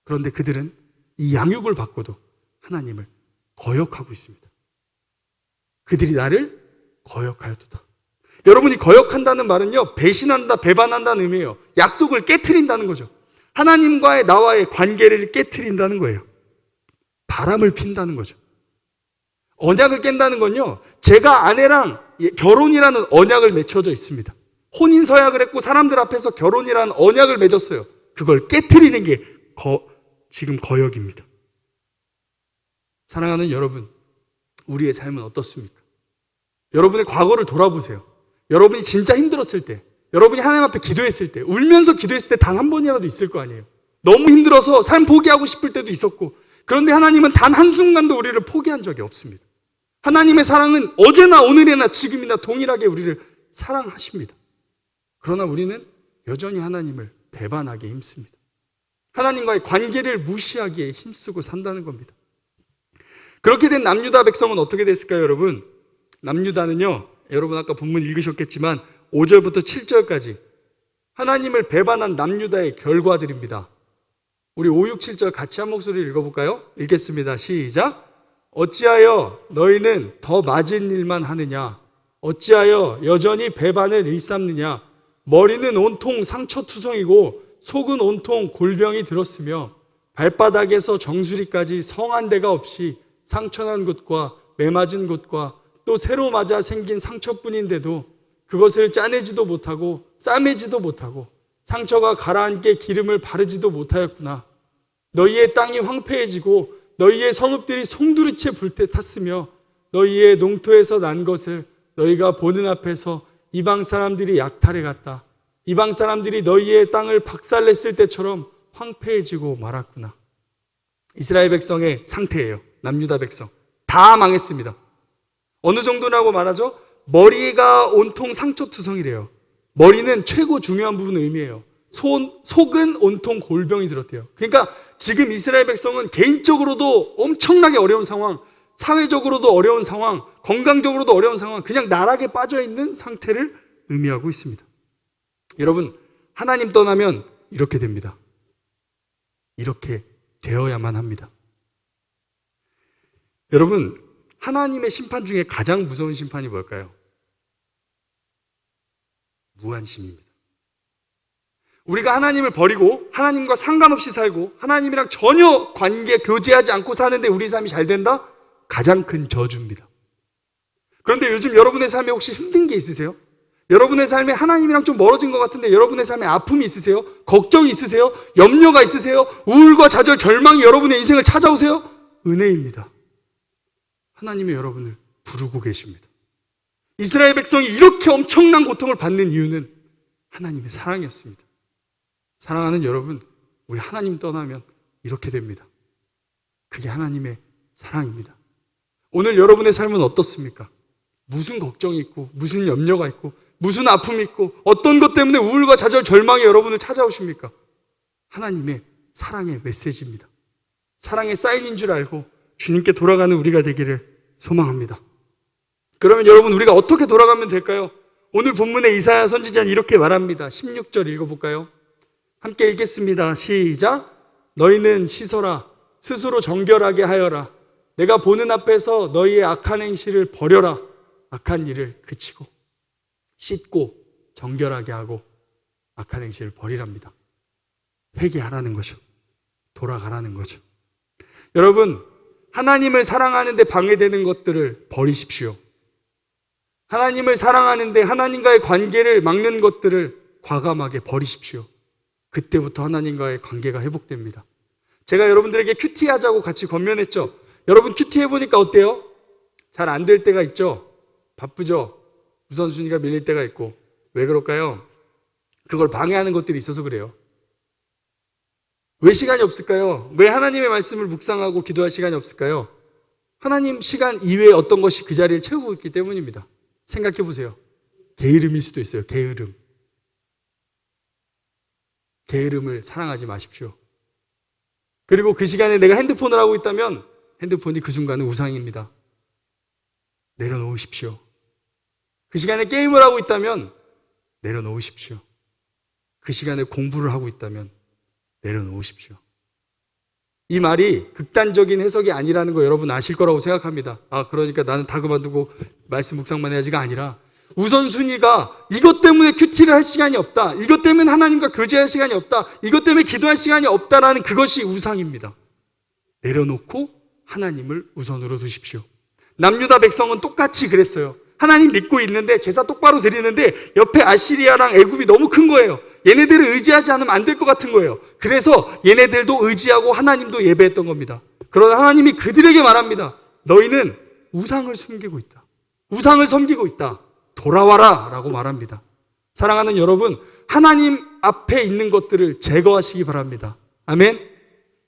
그런데 그들은 이 양육을 받고도 하나님을 거역하고 있습니다. 그들이 나를 거역하였도다. 여러분이 거역한다는 말은요, 배신한다, 배반한다는 의미예요. 약속을 깨트린다는 거죠. 하나님과의 나와의 관계를 깨트린다는 거예요. 바람을 핀다는 거죠. 언약을 깬다는 건요, 제가 아내랑 결혼이라는 언약을 맺혀져 있습니다. 혼인 서약을 했고 사람들 앞에서 결혼이라는 언약을 맺었어요. 그걸 깨트리는 게 지금 거역입니다. 사랑하는 여러분, 우리의 삶은 어떻습니까? 여러분의 과거를 돌아보세요. 여러분이 진짜 힘들었을 때, 여러분이 하나님 앞에 기도했을 때, 울면서 기도했을 때 단 한 번이라도 있을 거 아니에요. 너무 힘들어서 삶 포기하고 싶을 때도 있었고, 그런데 하나님은 단 한순간도 우리를 포기한 적이 없습니다. 하나님의 사랑은 어제나 오늘이나 지금이나 동일하게 우리를 사랑하십니다. 그러나 우리는 여전히 하나님을 배반하기에 힘씁니다. 하나님과의 관계를 무시하기에 힘쓰고 산다는 겁니다. 그렇게 된 남유다 백성은 어떻게 됐을까요, 여러분? 남유다는요, 여러분 아까 본문 읽으셨겠지만 5절부터 7절까지 하나님을 배반한 남유다의 결과들입니다. 우리 5, 6, 7절 같이 한 목소리를 읽어볼까요? 읽겠습니다. 시작. 어찌하여 너희는 더 맞은 일만 하느냐? 어찌하여 여전히 배반을 일삼느냐? 머리는 온통 상처투성이고 속은 온통 골병이 들었으며 발바닥에서 정수리까지 성한 데가 없이 상처난 곳과 매맞은 곳과 또 새로 맞아 생긴 상처뿐인데도 그것을 짜내지도 못하고 싸매지도 못하고 상처가 가라앉게 기름을 바르지도 못하였구나. 너희의 땅이 황폐해지고 너희의 성읍들이 송두리째 불태 탔으며 너희의 농토에서 난 것을 너희가 보는 앞에서 이방 사람들이 약탈해 갔다. 이방 사람들이 너희의 땅을 박살냈을 때처럼 황폐해지고 말았구나. 이스라엘 백성의 상태예요. 남유다 백성 다 망했습니다. 어느 정도라고 말하죠? 머리가 온통 상처투성이래요. 머리는 최고 중요한 부분을 의미해요. 속은 온통 골병이 들었대요. 그러니까 지금 이스라엘 백성은 개인적으로도 엄청나게 어려운 상황, 사회적으로도 어려운 상황, 건강적으로도 어려운 상황, 그냥 나락에 빠져있는 상태를 의미하고 있습니다. 여러분, 하나님 떠나면 이렇게 됩니다. 이렇게 되어야만 합니다. 여러분, 하나님의 심판 중에 가장 무서운 심판이 뭘까요? 무한심입니다. 우리가 하나님을 버리고 하나님과 상관없이 살고 하나님이랑 전혀 관계 교제하지 않고 사는데 우리 삶이 잘 된다? 가장 큰 저주입니다. 그런데 요즘 여러분의 삶에 혹시 힘든 게 있으세요? 여러분의 삶에 하나님이랑 좀 멀어진 것 같은데 여러분의 삶에 아픔이 있으세요? 걱정이 있으세요? 염려가 있으세요? 우울과 좌절, 절망이 여러분의 인생을 찾아오세요? 은혜입니다. 하나님이 여러분을 부르고 계십니다. 이스라엘 백성이 이렇게 엄청난 고통을 받는 이유는 하나님의 사랑이었습니다. 사랑하는 여러분, 우리 하나님 떠나면 이렇게 됩니다. 그게 하나님의 사랑입니다. 오늘 여러분의 삶은 어떻습니까? 무슨 걱정이 있고 무슨 염려가 있고 무슨 아픔이 있고 어떤 것 때문에 우울과 좌절, 절망이 여러분을 찾아오십니까? 하나님의 사랑의 메시지입니다. 사랑의 사인인 줄 알고 주님께 돌아가는 우리가 되기를 소망합니다. 그러면 여러분, 우리가 어떻게 돌아가면 될까요? 오늘 본문의 이사야 선지자는 이렇게 말합니다. 16절 읽어볼까요? 함께 읽겠습니다. 시작. 너희는 씻어라. 스스로 정결하게 하여라. 내가 보는 앞에서 너희의 악한 행실을 버려라. 악한 일을 그치고 씻고 정결하게 하고 악한 행실을 버리랍니다. 회개하라는 거죠. 돌아가라는 거죠. 여러분, 하나님을 사랑하는데 방해되는 것들을 버리십시오. 하나님을 사랑하는데 하나님과의 관계를 막는 것들을 과감하게 버리십시오. 그때부터 하나님과의 관계가 회복됩니다. 제가 여러분들에게 큐티 하자고 같이 권면했죠. 여러분, 큐티 해보니까 어때요? 잘 안 될 때가 있죠. 바쁘죠. 우선순위가 밀릴 때가 있고. 왜 그럴까요? 그걸 방해하는 것들이 있어서 그래요. 왜 시간이 없을까요? 왜 하나님의 말씀을 묵상하고 기도할 시간이 없을까요? 하나님 시간 이외에 어떤 것이 그 자리를 채우고 있기 때문입니다. 생각해 보세요. 게으름일 수도 있어요. 게으름. 게으름을 사랑하지 마십시오. 그리고 그 시간에 내가 핸드폰을 하고 있다면 핸드폰이 그 순간은 우상입니다. 내려놓으십시오. 그 시간에 게임을 하고 있다면 내려놓으십시오. 그 시간에 공부를 하고 있다면 내려놓으십시오. 이 말이 극단적인 해석이 아니라는 거 여러분 아실 거라고 생각합니다. 그러니까 나는 다 그만두고 말씀 묵상만 해야지가 아니라 우선순위가 이것 때문에 큐티를 할 시간이 없다. 이것 때문에 하나님과 교제할 시간이 없다. 이것 때문에 기도할 시간이 없다라는 그것이 우상입니다. 내려놓고 하나님을 우선으로 두십시오. 남유다 백성은 똑같이 그랬어요. 하나님 믿고 있는데 제사 똑바로 드리는데 옆에 아시리아랑 애굽이 너무 큰 거예요. 얘네들을 의지하지 않으면 안 될 것 같은 거예요. 그래서 얘네들도 의지하고 하나님도 예배했던 겁니다. 그러나 하나님이 그들에게 말합니다. 너희는 우상을 숨기고 있다. 우상을 섬기고 있다. 돌아와라 라고 말합니다. 사랑하는 여러분, 하나님 앞에 있는 것들을 제거하시기 바랍니다. 아멘.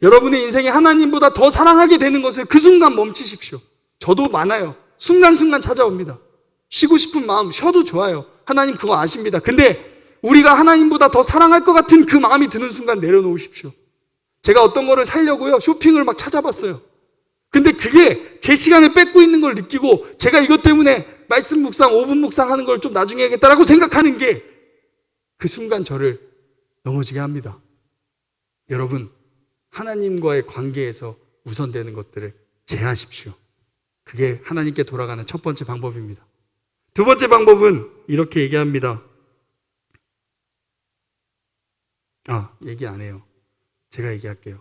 여러분의 인생에 하나님보다 더 사랑하게 되는 것을 그 순간 멈추십시오. 저도 많아요. 순간순간 찾아옵니다. 쉬고 싶은 마음 쉬어도 좋아요. 하나님 그거 아십니다. 근데 우리가 하나님보다 더 사랑할 것 같은 그 마음이 드는 순간 내려놓으십시오. 제가 어떤 거를 사려고요, 쇼핑을 막 찾아봤어요. 근데 그게 제 시간을 뺏고 있는 걸 느끼고 제가 이것 때문에 말씀 묵상, 5분 묵상 하는 걸 좀 나중에 해야겠다라고 생각하는 게 그 순간 저를 넘어지게 합니다. 여러분, 하나님과의 관계에서 우선되는 것들을 제하십시오. 그게 하나님께 돌아가는 첫 번째 방법입니다. 두 번째 방법은 이렇게 얘기합니다. 얘기 안 해요. 제가 얘기할게요.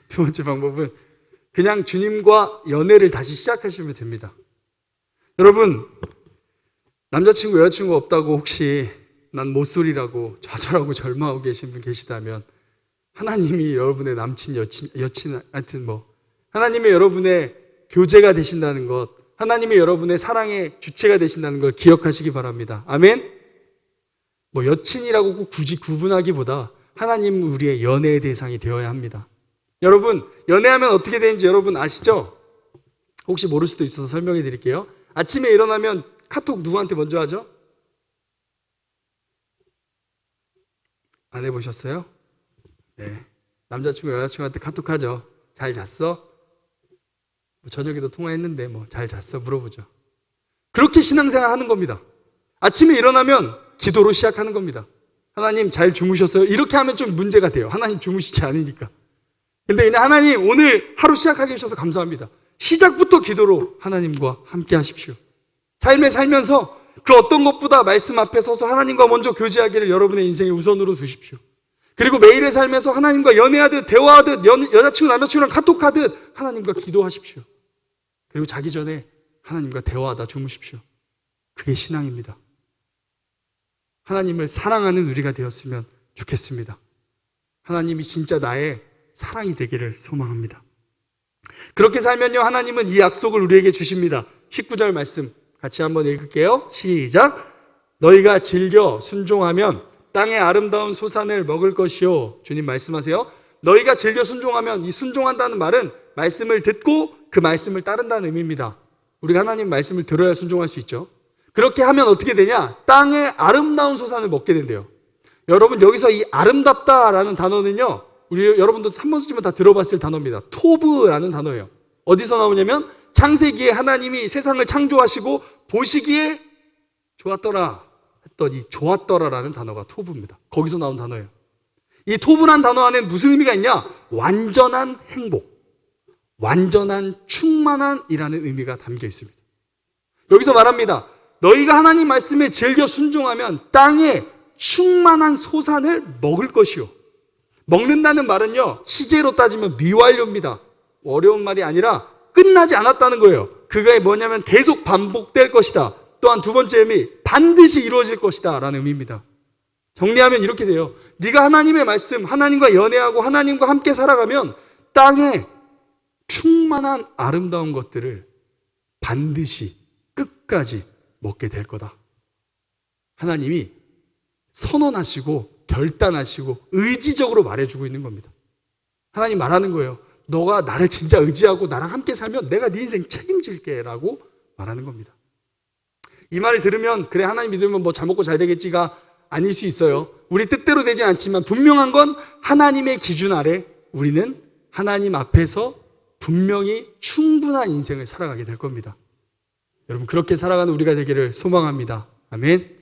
두 번째 방법은 그냥 주님과 연애를 다시 시작하시면 됩니다. 여러분, 남자친구, 여자친구 없다고 혹시 난 모쏠이라고 좌절하고 절망하고 계신 분 계시다면 하나님이 여러분의 남친, 여친, 하여튼 하나님이 여러분의 교제가 되신다는 것, 하나님이 여러분의 사랑의 주체가 되신다는 걸 기억하시기 바랍니다. 아멘? 여친이라고 굳이 구분하기보다 하나님 우리의 연애의 대상이 되어야 합니다. 여러분, 연애하면 어떻게 되는지 여러분 아시죠? 혹시 모를 수도 있어서 설명해 드릴게요. 아침에 일어나면 카톡 누구한테 먼저 하죠? 안 해보셨어요? 네. 남자친구, 여자친구한테 카톡 하죠. 잘 잤어? 저녁에도 통화했는데 잘 잤어? 물어보죠. 그렇게 신앙생활 하는 겁니다. 아침에 일어나면 기도로 시작하는 겁니다. 하나님 잘 주무셨어요? 이렇게 하면 좀 문제가 돼요. 하나님 주무시지 않으니까. 근데 그냥 하나님 오늘 하루 시작하게 해주셔서 감사합니다. 시작부터 기도로 하나님과 함께 하십시오. 삶에 살면서 그 어떤 것보다 말씀 앞에 서서 하나님과 먼저 교제하기를 여러분의 인생의 우선으로 두십시오. 그리고 매일의 삶에서 하나님과 연애하듯 대화하듯 여자친구 남자친구랑 카톡하듯 하나님과 기도하십시오. 그리고 자기 전에 하나님과 대화하다 주무십시오. 그게 신앙입니다. 하나님을 사랑하는 우리가 되었으면 좋겠습니다. 하나님이 진짜 나의 사랑이 되기를 소망합니다. 그렇게 살면요, 하나님은 이 약속을 우리에게 주십니다. 19절 말씀 같이 한번 읽을게요. 시작. 너희가 즐겨 순종하면 땅의 아름다운 소산을 먹을 것이요. 주님 말씀하세요. 너희가 즐겨 순종하면, 이 순종한다는 말은 말씀을 듣고 그 말씀을 따른다는 의미입니다. 우리가 하나님 말씀을 들어야 순종할 수 있죠. 그렇게 하면 어떻게 되냐? 땅의 아름다운 소산을 먹게 된대요. 여러분, 여기서 이 아름답다라는 단어는요, 여러분도 한 번쯤은 다 들어봤을 단어입니다. 토브라는 단어예요. 어디서 나오냐면 창세기에 하나님이 세상을 창조하시고 보시기에 좋았더라 했던 이 좋았더라라는 단어가 토브입니다. 거기서 나온 단어예요. 이 토브란 단어 안에 무슨 의미가 있냐? 완전한 행복, 완전한 충만한이라는 의미가 담겨 있습니다. 여기서 말합니다. 너희가 하나님 말씀에 즐겨 순종하면 땅에 충만한 소산을 먹을 것이요. 먹는다는 말은요, 시제로 따지면 미완료입니다. 어려운 말이 아니라 끝나지 않았다는 거예요. 그게 뭐냐면 계속 반복될 것이다. 또한 두 번째 의미, 반드시 이루어질 것이다 라는 의미입니다. 정리하면 이렇게 돼요. 네가 하나님의 말씀, 하나님과 연애하고 하나님과 함께 살아가면 땅에 충만한 아름다운 것들을 반드시 끝까지 먹게 될 거다. 하나님이 선언하시고 결단하시고 의지적으로 말해주고 있는 겁니다. 하나님 말하는 거예요. 너가 나를 진짜 의지하고 나랑 함께 살면 내가 네 인생 책임질게 라고 말하는 겁니다. 이 말을 들으면 그래, 하나님 믿으면 뭐 잘 먹고 잘 되겠지가 아닐 수 있어요. 우리 뜻대로 되지 않지만 분명한 건 하나님의 기준 아래 우리는 하나님 앞에서 분명히 충분한 인생을 살아가게 될 겁니다. 여러분, 그렇게 살아가는 우리가 되기를 소망합니다. 아멘.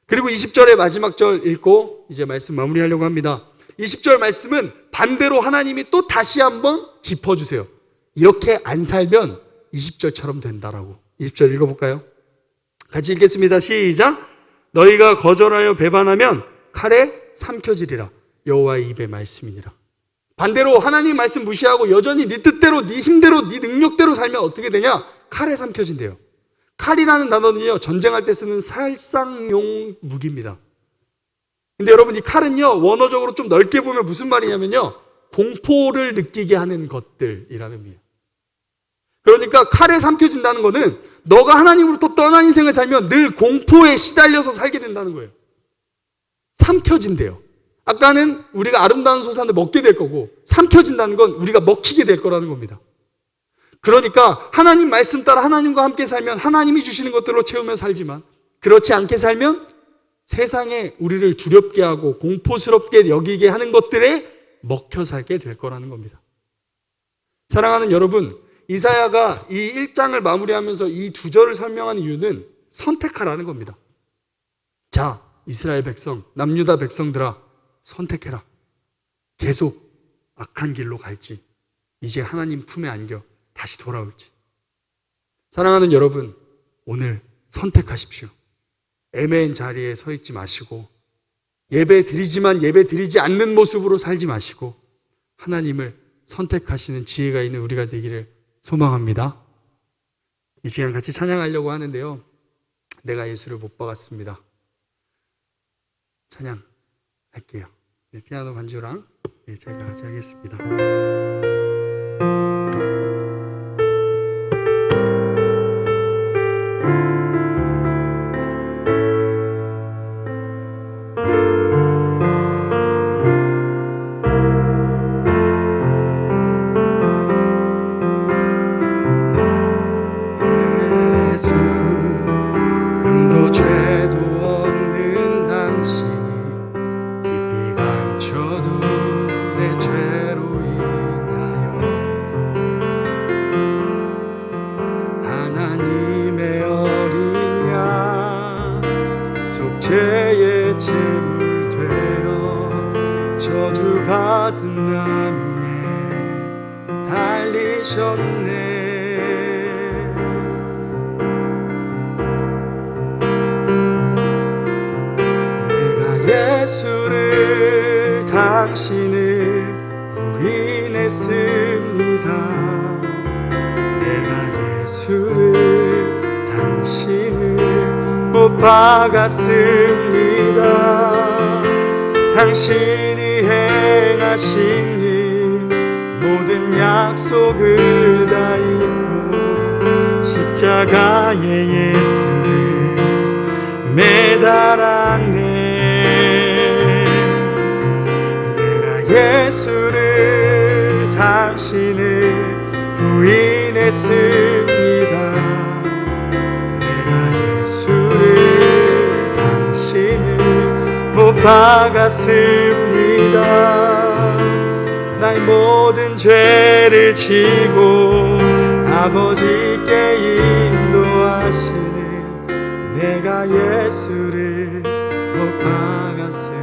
그리고 20절의 마지막 절 읽고 이제 말씀 마무리하려고 합니다. 20절 말씀은 반대로 하나님이 또 다시 한번 짚어주세요. 이렇게 안 살면 20절처럼 된다라고. 20절 읽어볼까요? 같이 읽겠습니다. 시작. 너희가 거절하여 배반하면 칼에 삼켜지리라. 여호와의 입의 말씀이니라. 반대로 하나님 말씀 무시하고 여전히 네 뜻대로, 네 힘대로, 네 능력대로 살면 어떻게 되냐? 칼에 삼켜진대요. 칼이라는 단어는요, 전쟁할 때 쓰는 살상용 무기입니다. 근데 여러분, 이 칼은요, 원어적으로 좀 넓게 보면 무슨 말이냐면요, 공포를 느끼게 하는 것들이라는 의미예요. 그러니까 칼에 삼켜진다는 거는 너가 하나님으로부터 떠난 인생을 살면 늘 공포에 시달려서 살게 된다는 거예요. 삼켜진대요. 아까는 우리가 아름다운 소산을 먹게 될 거고, 삼켜진다는 건 우리가 먹히게 될 거라는 겁니다. 그러니까 하나님 말씀 따라 하나님과 함께 살면 하나님이 주시는 것들로 채우며 살지만, 그렇지 않게 살면 세상에 우리를 두렵게 하고 공포스럽게 여기게 하는 것들에 먹혀 살게 될 거라는 겁니다. 사랑하는 여러분, 이사야가 이 1장을 마무리하면서 이 2절을 설명한 이유는 선택하라는 겁니다. 자, 이스라엘 백성, 남유다 백성들아, 선택해라. 계속 악한 길로 갈지, 이제 하나님 품에 안겨 다시 돌아올지. 사랑하는 여러분, 오늘 선택하십시오. 애매한 자리에 서 있지 마시고, 예배 드리지만 예배 드리지 않는 모습으로 살지 마시고, 하나님을 선택하시는 지혜가 있는 우리가 되기를 소망합니다. 이 시간 같이 찬양하려고 하는데요, 내가 예수를 못 박았습니다. 찬양할게요. 네, 피아노 반주랑 제가 같이 하겠습니다. 죄의 제물 되어 저주받은 나무에 달리셨네. 내가 예수를 당신을 부인했습니다. 내가 예수를 당신을 못 박았습니다. 믿습니다. 당신이 행하신 일 모든 약속을 다 잊고 십자가에 예수를 매달았네. 내가 예수를 당신을 부인했습니다. 내가 예수를 당신을 못 박았습니다. 나의 모든 죄를 지고 아버지께 인도하시는 내가 예수를 못 박았습니다.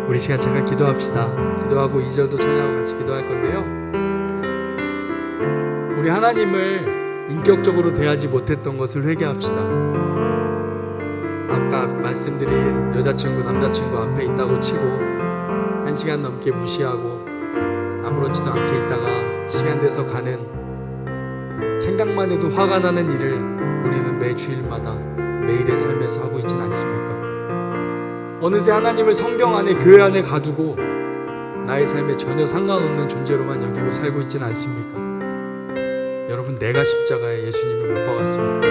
우리 시간 잠깐 기도합시다. 기도하고 2절도 찬양하고 같이 기도할 건데요, 우리 하나님을 인격적으로 대하지 못했던 것을 회개합시다. 아까 말씀드린 여자친구 남자친구 앞에 있다고 치고 1시간 넘게 무시하고 아무렇지도 않게 있다가 시간 돼서 가는, 생각만 해도 화가 나는 일을 우리는 매 주일마다 매일의 삶에서 하고 있진 않습니까? 어느새 하나님을 성경 안에 교회 안에 가두고 나의 삶에 전혀 상관없는 존재로만 여기고 살고 있진 않습니까? 여러분, 내가 십자가에 예수님을 못 박았습니다.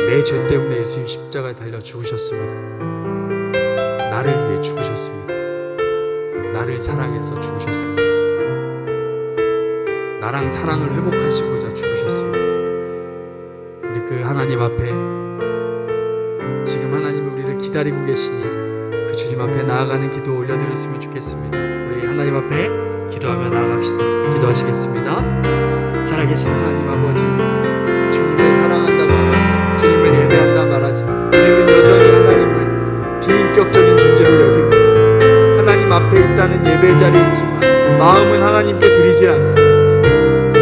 내 죄 때문에 예수님 십자가에 달려 죽으셨습니다. 나를 위해 죽으셨습니다. 나를 사랑해서 죽으셨습니다. 나랑 사랑을 회복하시고자 죽으셨습니다. 우리 그 하나님 앞에 지금 하나님 우리를 기다리고 계시니 그 주님 앞에 나아가는 기도 올려드렸으면 좋겠습니다. 우리 하나님 앞에 기도하며 나아갑시다. 기도하시겠습니다. 살아계신 하나님 아버지, 주님을 사랑한다 말하고 주님을 예배한다 말하지 우리는 여전히 하나님을 비인격적인 존재로 여깁니다. 하나님 앞에 있다는 예배 자리에 있지만 마음은 하나님께 드리질 않습니다.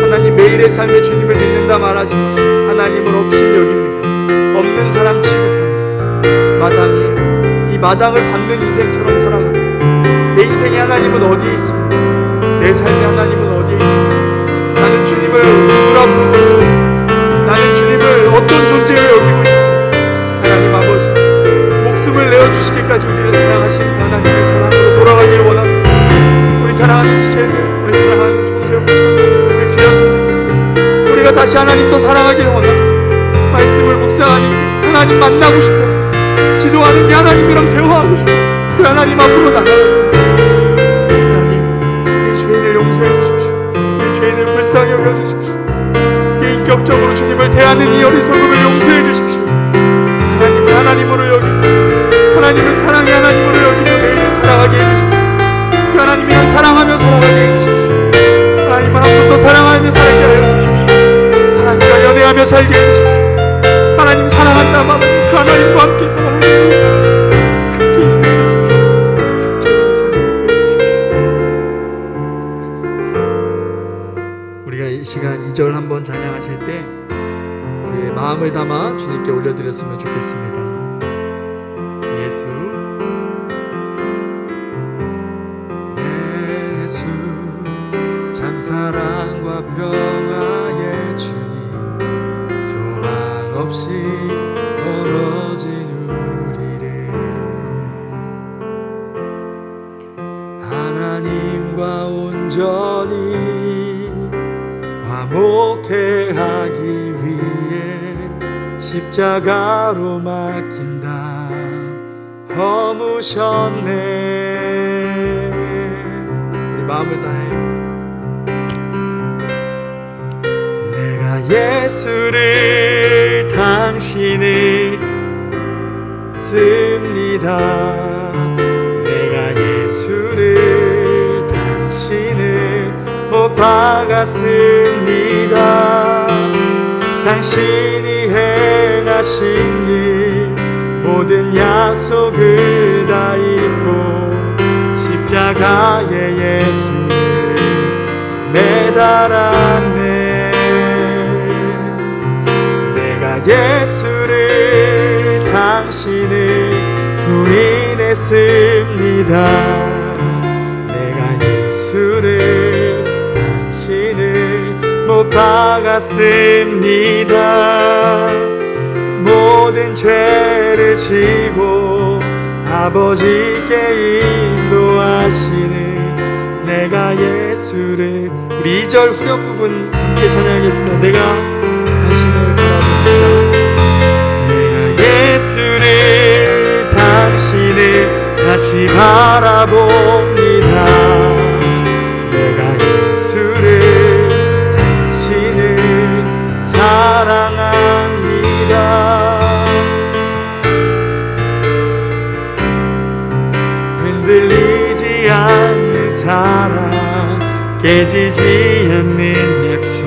하나님 매일의 삶에 주님을 믿는다 말하지만 하나님을 없인 여깁니다. 없는 사람 취급합니다. 이 마당을 밟는 인생처럼 살아갑니다. 내 인생의 하나님은 어디에 있습니까? 내 삶의 하나님은 어디에 있습니까? 나는 주님을 누구라 부르고 있습니다. 나는 주님을 어떤 존재로 여기고 있습니다. 하나님 아버지, 목숨을 내어주시기까지 우리를 사랑하시는 하나님의 사랑으로 돌아가기를 원합니다. 우리 사랑하는 지체들, 우리 사랑하는 종수형 부처님, 우리 귀한 선생님들, 우리가 다시 하나님 더 사랑하기를 원합니다. 말씀을 묵상하니 하나님 만나고 싶어서, 기도하는 하나님이랑 대화하고 싶어서 그 하나님 앞으로 나가는 하나님, 이 죄인을 용서해 주십시오. 이 죄인을 불쌍히 여겨 주십시오. 인격적으로 주님을 대하는 이 어리석음을 용서해 주십시오. 하나님을 하나님으로 여기고 하나님을 사랑의 하나님으로 여기며 매일 사랑하게 해주십시오. 그 하나님이랑 사랑하며 살아가게 해주십시오. 하나님을 한 번 더 사랑하며 살게 하여 주십시오. 하나님과 연애하며 살게 해주십시오. 하나님 사랑한다 말하면 그 하나님과 함께 살아가게 해주십시오. 그렇게 인도해 주십시오. 그렇게 세상을 보여주십시오. 우리가 이 시간 2절 한번 찬양하실 때 우리의 마음을 담아 주님께 올려드렸으면 좋겠습니다. 예수, 예수, 참 사랑과 평화의 주님, 소망 없이 멀어진 우리를 하나님과 온전히 화목해 하기 위해 십자가로 맡긴다 허무셨네. 우리 마음을 다해. 내가 예수를 당신을 씁니다. 내가 예수를 당신을 못 박았습니다. 당신이 행하신 일 모든 약속을 다 잊고 십자가에 예수를 매달았네. 내가 예수를 당신을 부인했습니다. 내가 예수를 당신을 못 박았습니다. 모든 죄를 지고 아버지께 인도하시는 내가 예수를, 우리 2절 후렴 부분 함께 찬양하겠습니다. 내가 당신을 바라봅니다. 내가 예수를, 당신을 다시 바라봅니다. 내가 예수를, 당신을 사랑합니다. 흔들리지 않는 사랑, 깨지지 않는 약속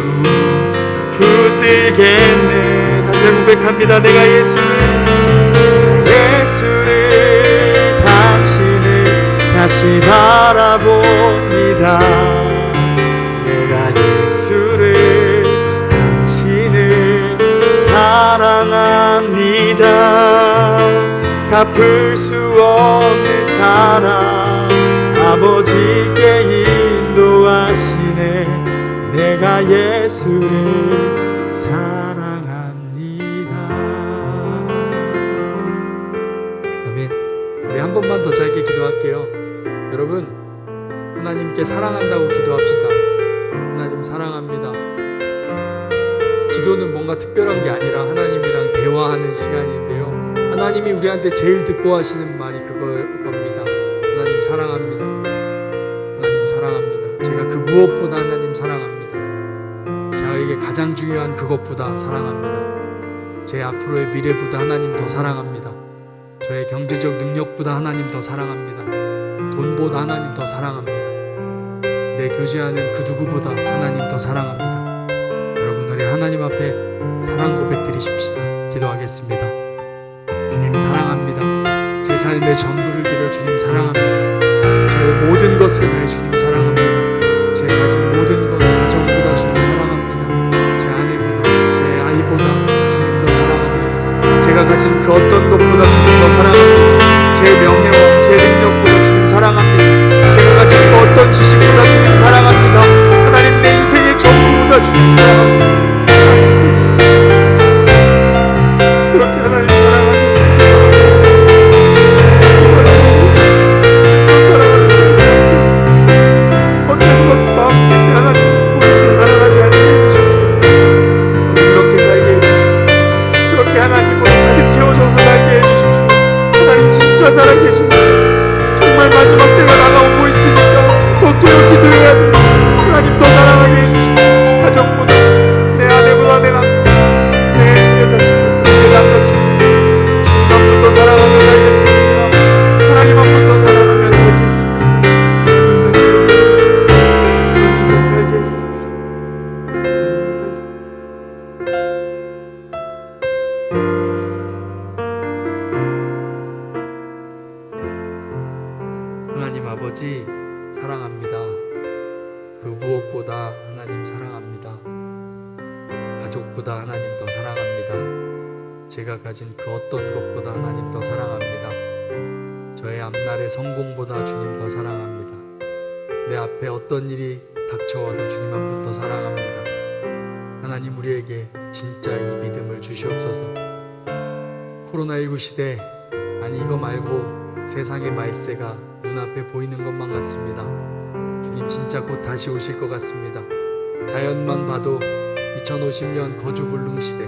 붙들겠네. 다시 한번 고백합니다. 내가 예수를, 당신을 다시 바라봅니다. 내가 예수를, 당신을 사랑합니다. 갚을 수 없는 사랑, 아버지께 인도하시네. 내가 예수를 사랑합니다. 아멘. 우리 한 번만 더 짧게 기도할게요. 여러분, 하나님께 사랑한다고 기도합시다. 하나님 사랑합니다. 기도는 뭔가 특별한 게 아니라 하나님이랑 대화하는 시간인데요, 하나님이 우리한테 제일 듣고 하시는 말이 그겁니다. 하나님 사랑합니다. 하나님 사랑합니다. 제가 그 무엇보다 하나님 사랑합니다. 저에게 가장 중요한 그것보다 사랑합니다. 제 앞으로의 미래보다 하나님 더 사랑합니다. 저의 경제적 능력보다 하나님 더 사랑합니다. 돈보다 하나님 더 사랑합니다. 내 교제하는 그 누구보다 하나님 더 사랑합니다. 여러분, 우리 하나님 앞에 사랑 고백 드리십시다. 기도하겠습니다. 주님 사랑합니다. 제 삶의 전부를 드려 주님 사랑합니다. 저의 모든 것을 다해 주님 사랑합니다. 제 가진 모든 것, 가정보다 주님 사랑합니다. 제 아내보다, 제 아이보다 주님 더 사랑합니다. 제가 가진 그 어떤 것보다 주님 더 사랑합니다. 제 명예와 제 능력보다 주님 사랑합니다. 제가 가진 그 어떤 지식보다 주님 사랑합니다. 하나님, 내 인생의 전부보다 주님 사랑합니다. 그렇게 하나님 사랑합니다. 살아계신 정말 마지막 때가 다가오고 있으니까 더 기도해야 돼. 하나님 더 사랑하게 해주십시오. 가정보다, 내 아내보다, 내 남편, 내 여자친구, 내 남자친구, 주님 한 분 더 사랑하며 살겠습니다. 하나님 한 분 더 사랑하며 살겠습니다. 그런 인생 살게 해주십시오. 그런 인생 살게 해주십시오. 하나님 아버지 사랑합니다. 그 무엇보다 하나님 사랑합니다. 가족보다 하나님 더 사랑합니다. 제가 가진 그 어떤 것보다 하나님 더 사랑합니다. 저의 앞날의 성공보다 주님 더 사랑합니다. 내 앞에 어떤 일이 닥쳐와도 주님 한 분 더 사랑합니다. 하나님, 우리에게 진짜 이 믿음을 주시옵소서. 코로나19 시대, 아니 이거 말고 세상의 말세가 눈앞에 보이는 것만 같습니다. 주님 진짜 곧 다시 오실 것 같습니다. 자연만 봐도 2050년 거주불능 시대,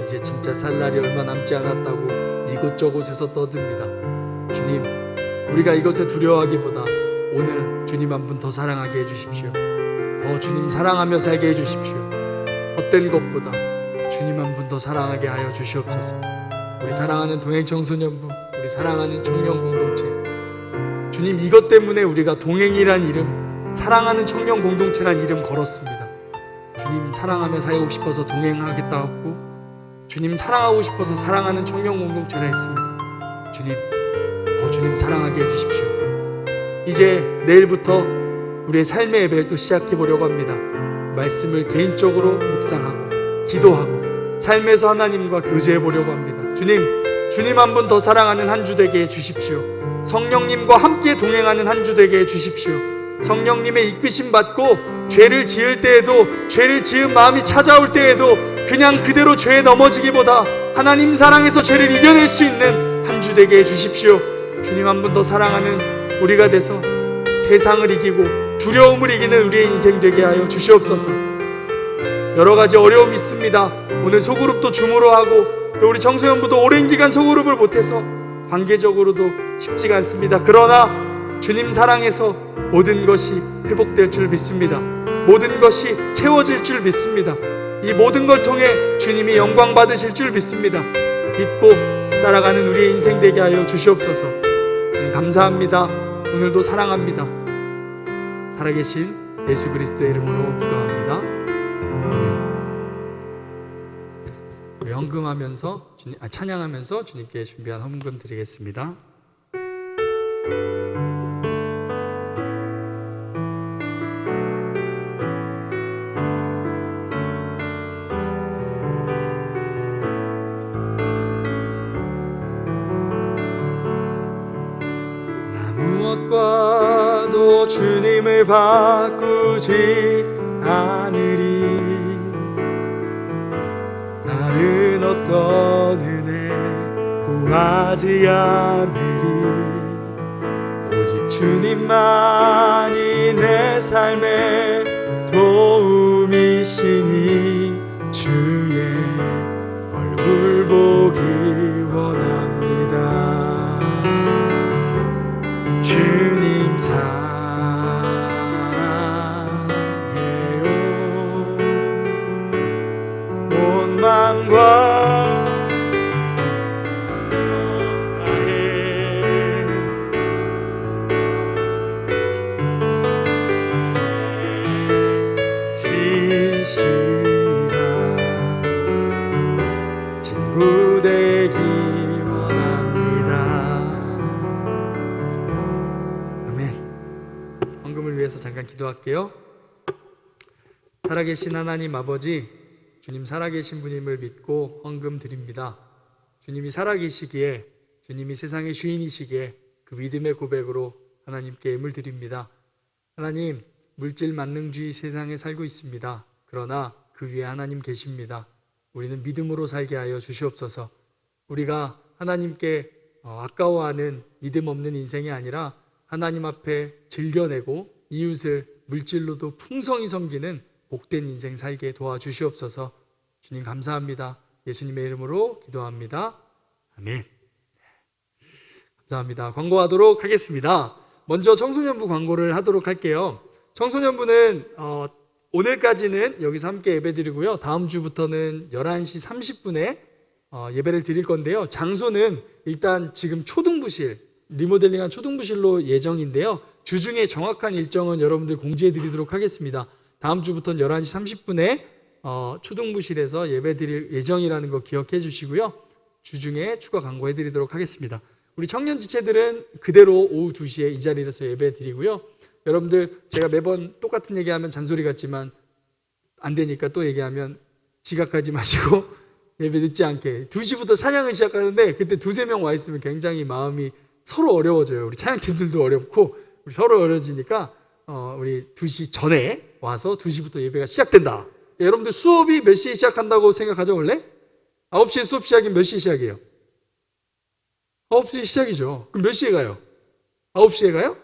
이제 진짜 살 날이 얼마 남지 않았다고 이곳저곳에서 떠듭니다. 주님, 우리가 이것에 두려워하기보다 오늘 주님 한 분 더 사랑하게 해주십시오. 더 주님 사랑하며 살게 해주십시오. 헛된 것보다 주님 한 분 더 사랑하게 하여 주시옵소서. 우리 사랑하는 동행청소년부, 우리 사랑하는 청년공동체, 주님 이것 때문에 우리가 동행이란 이름, 사랑하는 청년공동체란 이름 걸었습니다. 주님 사랑하며 살고 싶어서 동행하겠다 했고, 주님 사랑하고 싶어서 사랑하는 청년공동체라 했습니다. 주님, 더 주님 사랑하게 해주십시오. 이제 내일부터 우리의 삶의 예배를 또 시작해 보려고 합니다. 말씀을 개인적으로 묵상하고 기도하고 삶에서 하나님과 교제해 보려고 합니다. 주님 한 분 더 사랑하는 한 주 되게 해 주십시오. 성령님과 함께 동행하는 한 주 되게 해 주십시오. 성령님의 이끄심 받고 죄를 지을 때에도, 죄를 지은 마음이 찾아올 때에도 그냥 그대로 죄에 넘어지기보다 하나님 사랑에서 죄를 이겨낼 수 있는 한 주 되게 해주십시오. 주님 한 분 더 사랑하는 우리가 돼서 세상을 이기고 두려움을 이기는 우리의 인생 되게 하여 주시옵소서. 여러 가지 어려움이 있습니다. 오늘 소그룹도 줌으로 하고 또 우리 청소년부도 오랜 기간 소그룹을 못해서 관계적으로도 쉽지가 않습니다. 그러나 주님 사랑에서 모든 것이 회복될 줄 믿습니다. 모든 것이 채워질 줄 믿습니다. 이 모든 걸 통해 주님이 영광 받으실 줄 믿습니다. 믿고 따라가는 우리의 인생 되게 하여 주시옵소서. 주님 감사합니다. 오늘도 사랑합니다. 살아계신 예수 그리스도의 이름으로 기도합니다. 아멘. 우리 헌금하면서 찬양하면서 주님께 준비한 헌금 드리겠습니다. 무엇과도 주님을 바꾸지 않으리. 다른 어떤 은혜 구하지 않으리. 오직 주님만이 내 삶의 도움이시니 주의 얼굴 보기 원합니다. 주님 사랑해요. 온 마음과 다해 쉬시라. 친구 되기 위해서 잠깐 기도할게요. 살아계신 하나님 아버지, 주님 살아계신 분임을 믿고 헌금 드립니다. 주님이 살아계시기에, 주님이 세상의 주인이시기에 그 믿음의 고백으로 하나님께 예물 드립니다. 하나님, 물질 만능주의 세상에 살고 있습니다. 그러나 그 위에 하나님 계십니다. 우리는 믿음으로 살게 하여 주시옵소서. 우리가 하나님께 아까워하는 믿음 없는 인생이 아니라 하나님 앞에 즐겨내고 이웃을 물질로도 풍성히 섬기는 복된 인생 살게 도와주시옵소서. 주님 감사합니다. 예수님의 이름으로 기도합니다. 아멘. 감사합니다. 광고하도록 하겠습니다. 먼저 청소년부 광고를 하도록 할게요. 청소년부는 오늘까지는 여기서 함께 예배드리고요. 다음 주부터는 11시 30분에 예배를 드릴 건데요. 장소는 일단 지금 초등부실, 리모델링한 초등부실로 예정인데요. 주중에 정확한 일정은 여러분들 공지해 드리도록 하겠습니다. 다음 주부터는 11시 30분에 초등부실에서 예배 드릴 예정이라는 거 기억해 주시고요. 주중에 추가 광고해 드리도록 하겠습니다. 우리 청년 지체들은 그대로 오후 2시에 이 자리에서 예배 드리고요. 여러분들 제가 매번 똑같은 얘기하면 잔소리 같지만 안 되니까 또 얘기하면 지각하지 마시고 예배 늦지 않게 2시부터 찬양을 시작하는데 그때 2-3명 와 있으면 굉장히 마음이 서로 어려워져요. 우리 찬양팀들도 어렵고 우리 서로 어려워지니까 우리 2시 전에 와서 2시부터 예배가 시작된다. 여러분들 수업이 몇 시에 시작한다고 생각하죠 원래? 9시에 수업 시작이면 몇 시에 시작이에요? 9시에 시작이죠. 그럼 몇 시에 가요? 9시에 가요?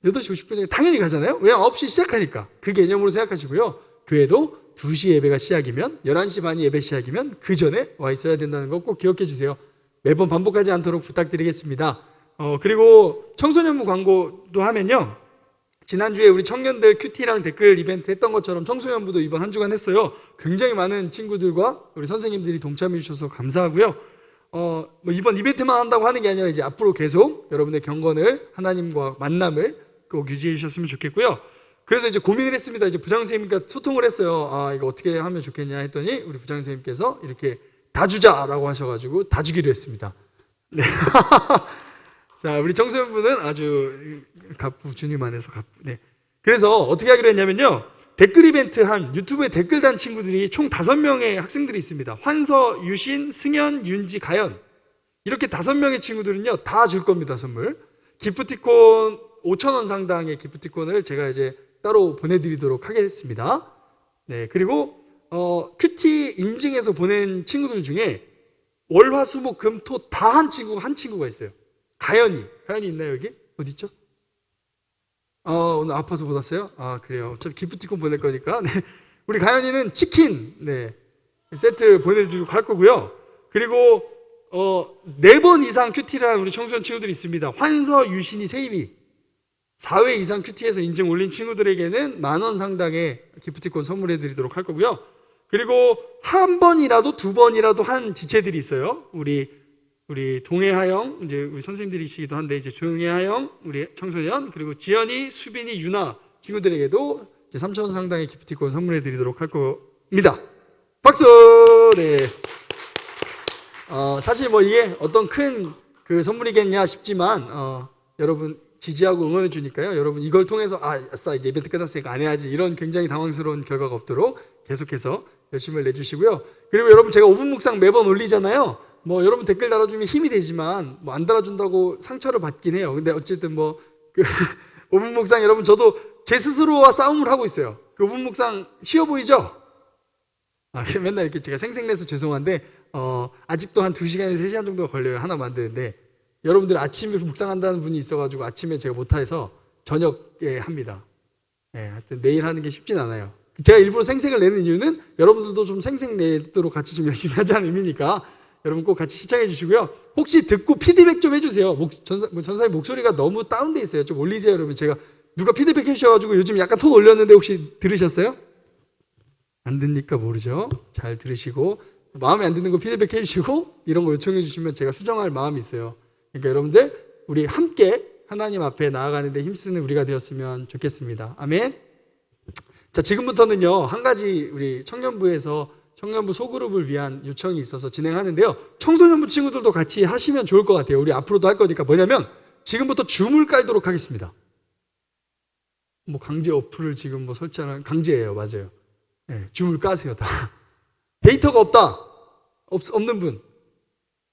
8시 50분에 당연히 가잖아요. 왜냐면 9시에 시작하니까. 그 개념으로 생각하시고요. 교회도 2시 예배가 시작이면 11시 반이 예배 시작이면 그 전에 와 있어야 된다는 거 꼭 기억해 주세요. 매번 반복하지 않도록 부탁드리겠습니다. 그리고 청소년부 광고도 하면요. 지난주에 우리 청년들 큐티랑 댓글 이벤트 했던 것처럼 청소년부도 이번 한 주간 했어요. 굉장히 많은 친구들과 우리 선생님들이 동참해 주셔서 감사하고요. 이번 이벤트만 한다고 하는 게 아니라 이제 앞으로 계속 여러분의 경건을 하나님과 만남을 꼭 유지해 주셨으면 좋겠고요. 그래서 이제 고민을 했습니다. 이제 부장 선생님과 소통을 했어요. 이거 어떻게 하면 좋겠냐 했더니 우리 부장 선생님께서 이렇게 다 주자라고 하셔가지고 다 주기로 했습니다. 네. 자, 우리 청소년부는 아주 갑부 주님 안에서 갑부. 네. 그래서 어떻게 하기로 했냐면요. 댓글 이벤트 한 유튜브에 댓글 단 친구들이 총 5명의 학생들이 있습니다. 환서, 유신, 승현, 윤지, 가연. 이렇게 5명의 친구들은요, 다 줄 겁니다, 선물. 기프티콘 5,000원 상당의 기프티콘을 제가 이제 따로 보내드리도록 하겠습니다. 네. 그리고 큐티 인증해서 보낸 친구들 중에 월화수목금토 다 한 친구가 있어요. 가연이 있나요 여기? 어디 있죠? 오늘 아파서 못 왔어요? 아 그래요. 어차피 기프티콘 보낼 거니까. 네. 우리 가연이는 치킨 세트를 보내주고 갈 거고요. 그리고 4번 이상 큐티를 한 우리 청소년 친구들이 있습니다. 환서, 유신이, 세입이 4회 이상 큐티에서 인증 올린 친구들에게는 10,000원 상당의 기프티콘 선물해 드리도록 할 거고요. 그리고 한 번이라도 2번이라도 한 지체들이 있어요. 우리 동해하영, 이제 우리 선생님들이시기도 한데 이제 조용해하영, 우리 청소년, 그리고 지연이, 수빈이, 유나 친구들에게도 이제 3,000원 상당의 기프티콘 선물해 드리도록 할 겁니다. 박수! 네. 사실 뭐 이게 어떤 큰 그 선물이겠냐 싶지만 여러분 지지하고 응원해 주니까요. 여러분 이걸 통해서 아싸 이제 이벤트 끝났으니까 안 해야지 이런 굉장히 당황스러운 결과가 없도록 계속해서 열심을 내주시고요. 그리고 여러분 제가 5분 묵상 매번 올리잖아요. 뭐 여러분 댓글 달아주면 힘이 되지만 뭐 안 달아준다고 상처를 받긴 해요. 근데 어쨌든 뭐 그 5분 묵상 여러분 저도 제 스스로와 싸움을 하고 있어요. 그 5분 묵상 쉬워 보이죠? 맨날 이렇게 제가 생색내서 죄송한데 아직도 한 2시간에서 3시간 정도가 걸려요. 하나 만드는데 여러분들 아침에 묵상한다는 분이 있어가지고 아침에 제가 못해서 저녁에 합니다. 하여튼 매일 하는 게 쉽진 않아요. 제가 일부러 생색을 내는 이유는 여러분들도 좀 생색 내도록 같이 좀 열심히 하자는 의미니까 여러분 꼭 같이 시청해 주시고요. 혹시 듣고 피드백 좀 해주세요. 전사님 목소리가 너무 다운돼 있어요. 좀 올리세요. 여러분 제가 누가 피드백 해주셔가지고 요즘 약간 톤 올렸는데 혹시 들으셨어요? 안 듣니까 모르죠. 잘 들으시고 마음에 안 드는 거 피드백 해주시고 이런 거 요청해 주시면 제가 수정할 마음이 있어요. 그러니까 여러분들 우리 함께 하나님 앞에 나아가는 데 힘쓰는 우리가 되었으면 좋겠습니다. 아멘. 자, 지금부터는요 한 가지 우리 청년부에서 청년부 소그룹을 위한 요청이 있어서 진행하는데요. 청소년부 친구들도 같이 하시면 좋을 것 같아요. 우리 앞으로도 할 거니까 뭐냐면 지금부터 줌을 깔도록 하겠습니다. 뭐 강제 어플을 지금 뭐 설치하는 강제예요. 맞아요. 줌을 까세요 다. 데이터가 없는 분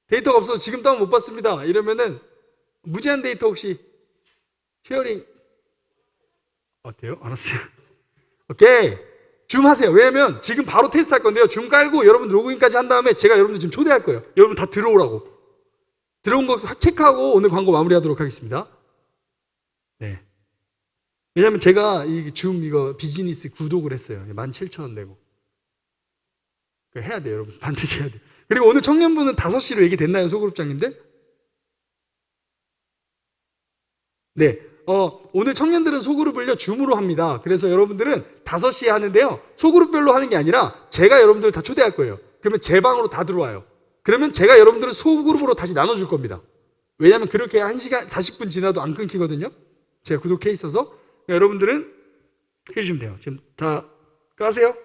데이터가 없어서 지금 다운 못 받습니다 이러면은 무제한 데이터 혹시 쉐어링 어때요? 알았어요. 오케이 줌 하세요. 왜냐면 지금 바로 테스트 할 건데요. 줌 깔고 여러분 로그인까지 한 다음에 제가 여러분들 지금 초대할 거예요. 여러분 다 들어오라고. 들어온 거 체크하고 오늘 광고 마무리하도록 하겠습니다. 네. 왜냐면 제가 이 줌 이거 비즈니스 구독을 했어요. 17,000원 내고. 해야 돼요, 여러분. 반드시 해야 돼요. 그리고 오늘 청년부는 5시로 얘기됐나요, 소그룹장님들? 네. 오늘 청년들은 소그룹을요, 줌으로 합니다. 그래서 여러분들은 5시에 하는데요, 소그룹별로 하는 게 아니라 제가 여러분들을 다 초대할 거예요. 그러면 제 방으로 다 들어와요. 그러면 제가 여러분들을 소그룹으로 다시 나눠줄 겁니다. 왜냐면 그렇게 1시간 40분 지나도 안 끊기거든요. 제가 구독해 있어서. 여러분들은 해주시면 돼요. 지금 다 까세요?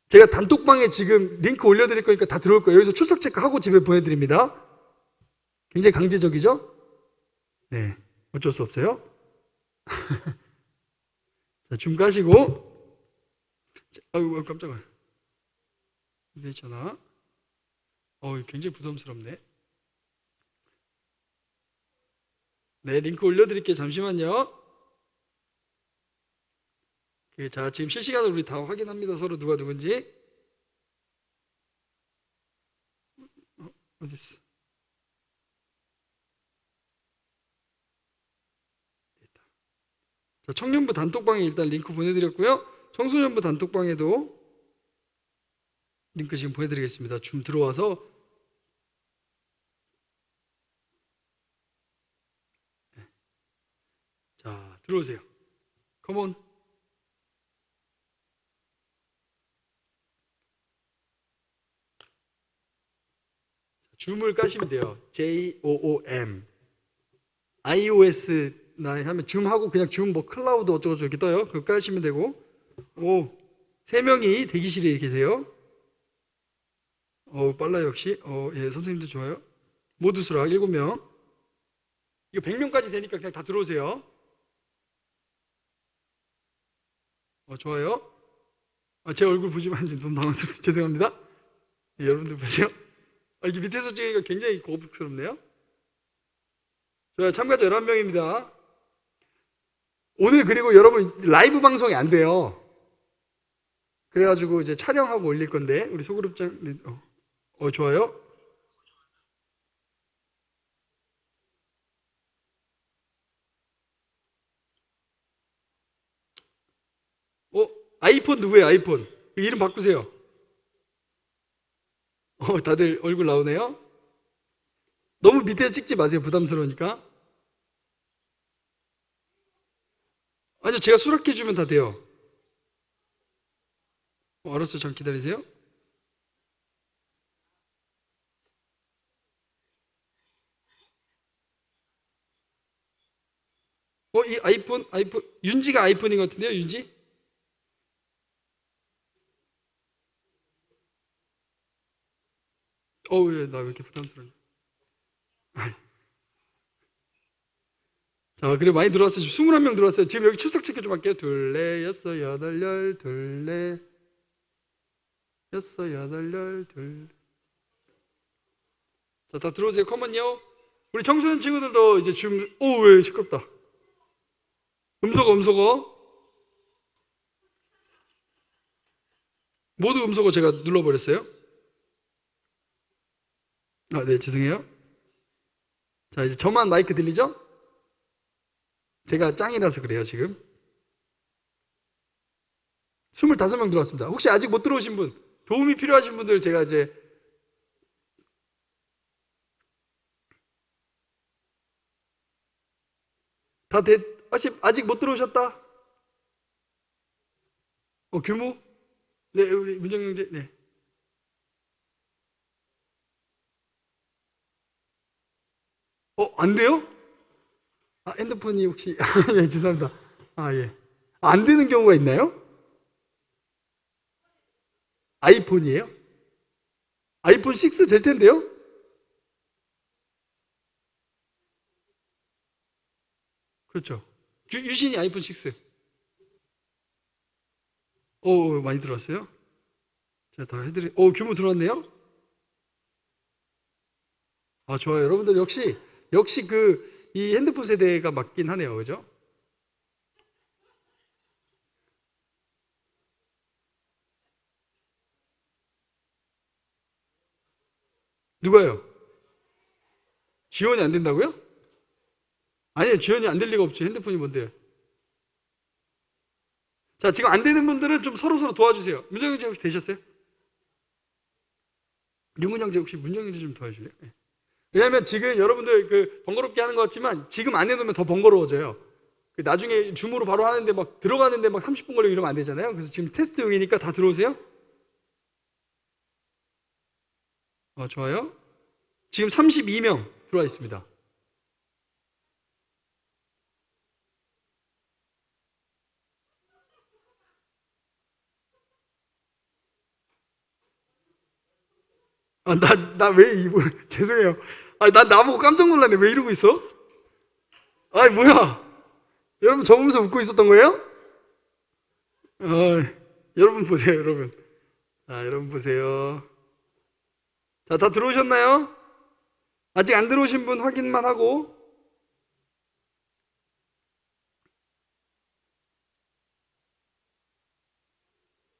제가 단톡방에 지금 링크 올려드릴 거니까 다 들어올 거예요. 여기서 출석 체크하고 집에 보내드립니다. 굉장히 강제적이죠? 네, 어쩔 수 없어요. 자, 줌 까시고. 아이고 깜짝이야. 휴대전화. 굉장히 부담스럽네. 네, 링크 올려드릴게요. 잠시만요. 자, 지금 실시간으로 우리 다 확인합니다. 서로 누가 누군지. 어디 있어? 됐다. 자, 청년부 단톡방에 일단 링크 보내드렸고요. 청소년부 단톡방에도 링크 지금 보내드리겠습니다. 줌 들어와서 자, 들어오세요. 컴온. 줌을 까시면 돼요. JOOM. iOS나 하면 줌하고 그냥 줌 뭐 클라우드 어쩌고 저쩌고 떠요. 그거 까시면 되고. 3명이 대기실에 계세요. 빨라요 역시. 예, 선생님도 좋아요. 모두 수락 7명. 이거 100명까지 되니까 그냥 다 들어오세요. 좋아요. 제 얼굴 보지만 너무 당황스럽습니다. 죄송합니다. 예, 여러분들 보세요. 이게 밑에서 찍으니까 굉장히 거북스럽네요. 자, 참가자 11명입니다. 오늘 그리고 여러분 라이브 방송이 안 돼요. 그래가지고 이제 촬영하고 올릴 건데 우리 소그룹장 좋아요. 아이폰 누구예요? 아이폰 이름 바꾸세요. 다들 얼굴 나오네요. 너무 밑에 찍지 마세요. 부담스러우니까. 아니요, 제가 수락해 주면 다 돼요. 알았어요. 잠깐 기다리세요. 이 아이폰 윤지가 아이폰인 것 같은데요, 윤지? 나 왜 이렇게 부담스러워? 자, 그래 많이 들어왔어요. 21명 들어왔어요. 지금 여기 출석 체크 좀 할게요. 둘, 넷, 여섯, 여덟, 열, 둘, 넷, 여섯, 여덟, 열, 둘. 자, 다 들어오세요. 컴온요. 우리 청소년 친구들도 이제 지금 왜 시끄럽다. 음소거. 모두 음소거 제가 눌러버렸어요. 네, 죄송해요. 자, 이제 저만 마이크 들리죠? 제가 짱이라서 그래요, 지금. 25명 들어왔습니다. 혹시 아직 못 들어오신 분, 도움이 필요하신 분들 제가 이제 아직 못 들어오셨다? 규모? 네, 우리 문정영제, 네. 안 돼요? 핸드폰이 혹시, 예, 죄송합니다. 예. 안 되는 경우가 있나요? 아이폰이에요? 아이폰 6 될 텐데요? 그렇죠. 유신이 아이폰 6. 많이 들어왔어요? 제가 다 규모 들어왔네요? 좋아요. 여러분들 역시 이 핸드폰 세대가 맞긴 하네요. 그죠? 누가요? 지원이 안 된다고요? 아니요, 지원이 안 될 리가 없죠. 핸드폰이 뭔데요? 자, 지금 안 되는 분들은 좀 서로 도와주세요. 문정영제 혹시 되셨어요? 윤문영제 혹시 문정영제 좀 도와주실래요? 네. 왜냐하면 지금 여러분들 번거롭게 하는 것 같지만 지금 안 해놓으면 더 번거로워져요. 나중에 줌으로 바로 하는데 막 들어가는데 막 30분 걸리고 이러면 안 되잖아요. 그래서 지금 테스트용이니까 다 들어오세요. 좋아요. 지금 32명 들어와 있습니다. 나 왜 죄송해요. 나 나보고 깜짝 놀랐네. 왜 이러고 있어? 뭐야? 여러분 저 보면서 웃고 있었던 거예요? 여러분 보세요, 여러분. 여러분 보세요. 자, 다 들어오셨나요? 아직 안 들어오신 분 확인만 하고.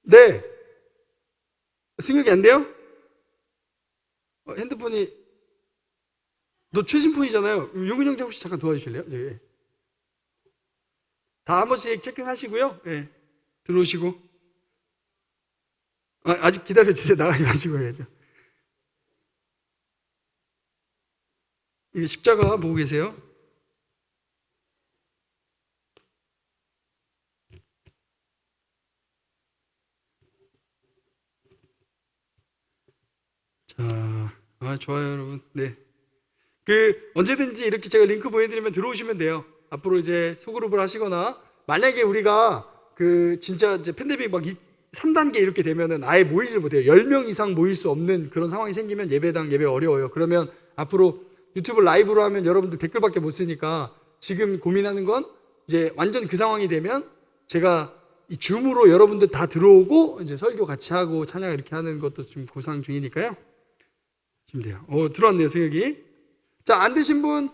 네. 승혁이 안 돼요? 핸드폰이 너 최신 폰이잖아요. 유근영자 혹시 잠깐 도와주실래요? 네. 다 한 번씩 체크하시고요. 네. 들어오시고. 아직 기다려주세요. 나가지 마시고 해야죠. 십자가 보고 계세요? 자, 좋아요, 여러분. 네. 언제든지 이렇게 제가 링크 보내드리면 들어오시면 돼요. 앞으로 이제 소그룹을 하시거나, 만약에 우리가 진짜 이제 팬데믹 막 3단계 이렇게 되면은 아예 모이질 못해요. 10명 이상 모일 수 없는 그런 상황이 생기면 예배 어려워요. 그러면 앞으로 유튜브 라이브로 하면 여러분들 댓글밖에 못 쓰니까 지금 고민하는 건 이제 완전 그 상황이 되면 제가 이 줌으로 여러분들 다 들어오고 이제 설교 같이 하고 찬양 이렇게 하는 것도 지금 고상 중이니까요. 지금 돼요. 들어왔네요, 승혁이. 자, 안 되신 분?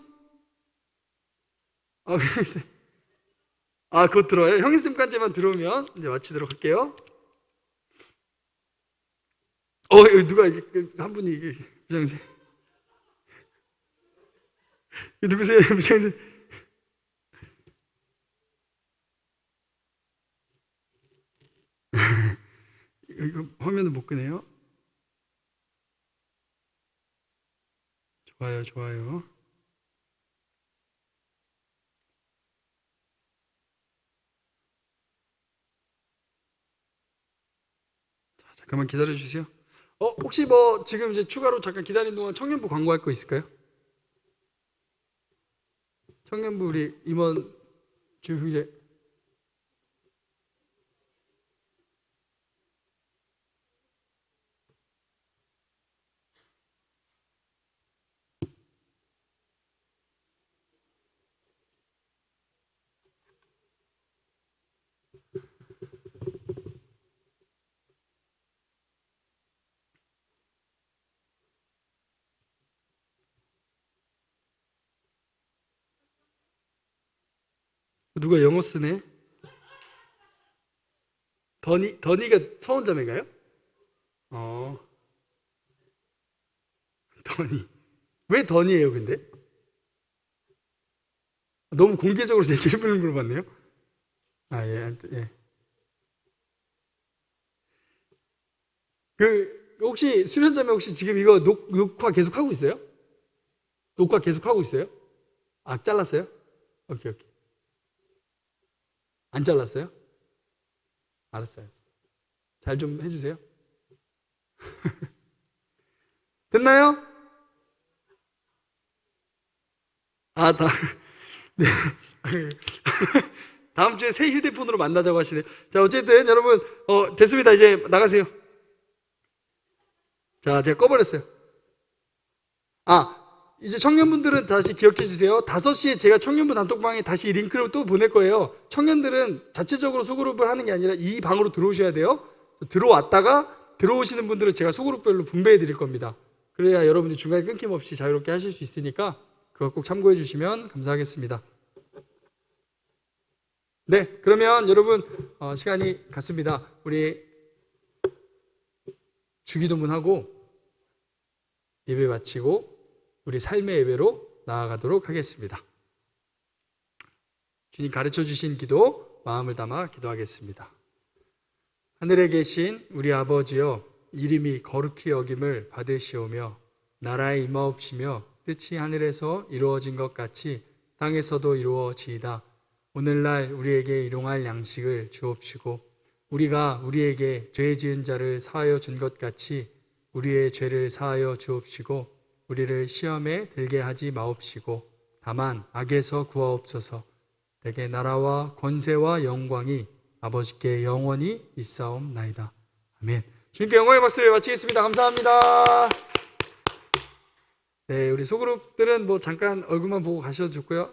곧 들어와요. 형의 습관제만 들어오면 이제 마치도록 할게요. 이거 누가 한 분이 부장님 누구세요, 부장님? 이거 화면을 못 끄네요. 좋아요, 좋아요. 자, 잠깐만 기다려 주세요. 혹시 뭐 지금 이제 추가로 잠깐 기다리는 동안 청년부 광고할 거 있을까요? 청년부 우리 임원 주형제 누가 영어 쓰네? 더니가 서원자매가요? 더니. 왜 더니예요, 근데? 너무 공개적으로 제 질문을 물어봤네요. 예. 혹시 수련자매 혹시 지금 이거 녹화 계속 하고 있어요? 녹화 계속 하고 있어요? 잘랐어요? 오케이. 안 잘랐어요? 알았어요. 잘 좀 해주세요. 됐나요? 네. 다음 주에 새 휴대폰으로 만나자고 하시네요. 자, 어쨌든 여러분 됐습니다. 이제 나가세요. 자, 제가 꺼버렸어요. 이제 청년분들은 다시 기억해 주세요. 5시에 제가 청년부 단톡방에 다시 링크를 또 보낼 거예요. 청년들은 자체적으로 소그룹을 하는 게 아니라 이 방으로 들어오셔야 돼요. 들어왔다가 들어오시는 분들은 제가 소그룹별로 분배해 드릴 겁니다. 그래야 여러분들이 중간에 끊김없이 자유롭게 하실 수 있으니까 그거 꼭 참고해 주시면 감사하겠습니다. 네, 그러면 여러분 시간이 갔습니다. 우리 주기도문하고 예배 마치고 우리 삶의 예배로 나아가도록 하겠습니다. 주님 가르쳐 주신 기도 마음을 담아 기도하겠습니다. 하늘에 계신 우리 아버지여, 이름이 거룩히 여김을 받으시오며 나라에 임하옵시며 뜻이 하늘에서 이루어진 것 같이 땅에서도 이루어지이다. 오늘날 우리에게 일용할 양식을 주옵시고 우리가 우리에게 죄 지은 자를 사하여 준 것 같이 우리의 죄를 사하여 주옵시고 우리를 시험에 들게 하지 마옵시고 다만 악에서 구하옵소서. 내게 나라와 권세와 영광이 아버지께 영원히 있사옵나이다. 아멘. 주님께 영광의 박수를 마치겠습니다. 감사합니다. 네, 우리 소그룹들은 뭐 잠깐 얼굴만 보고 가시고요.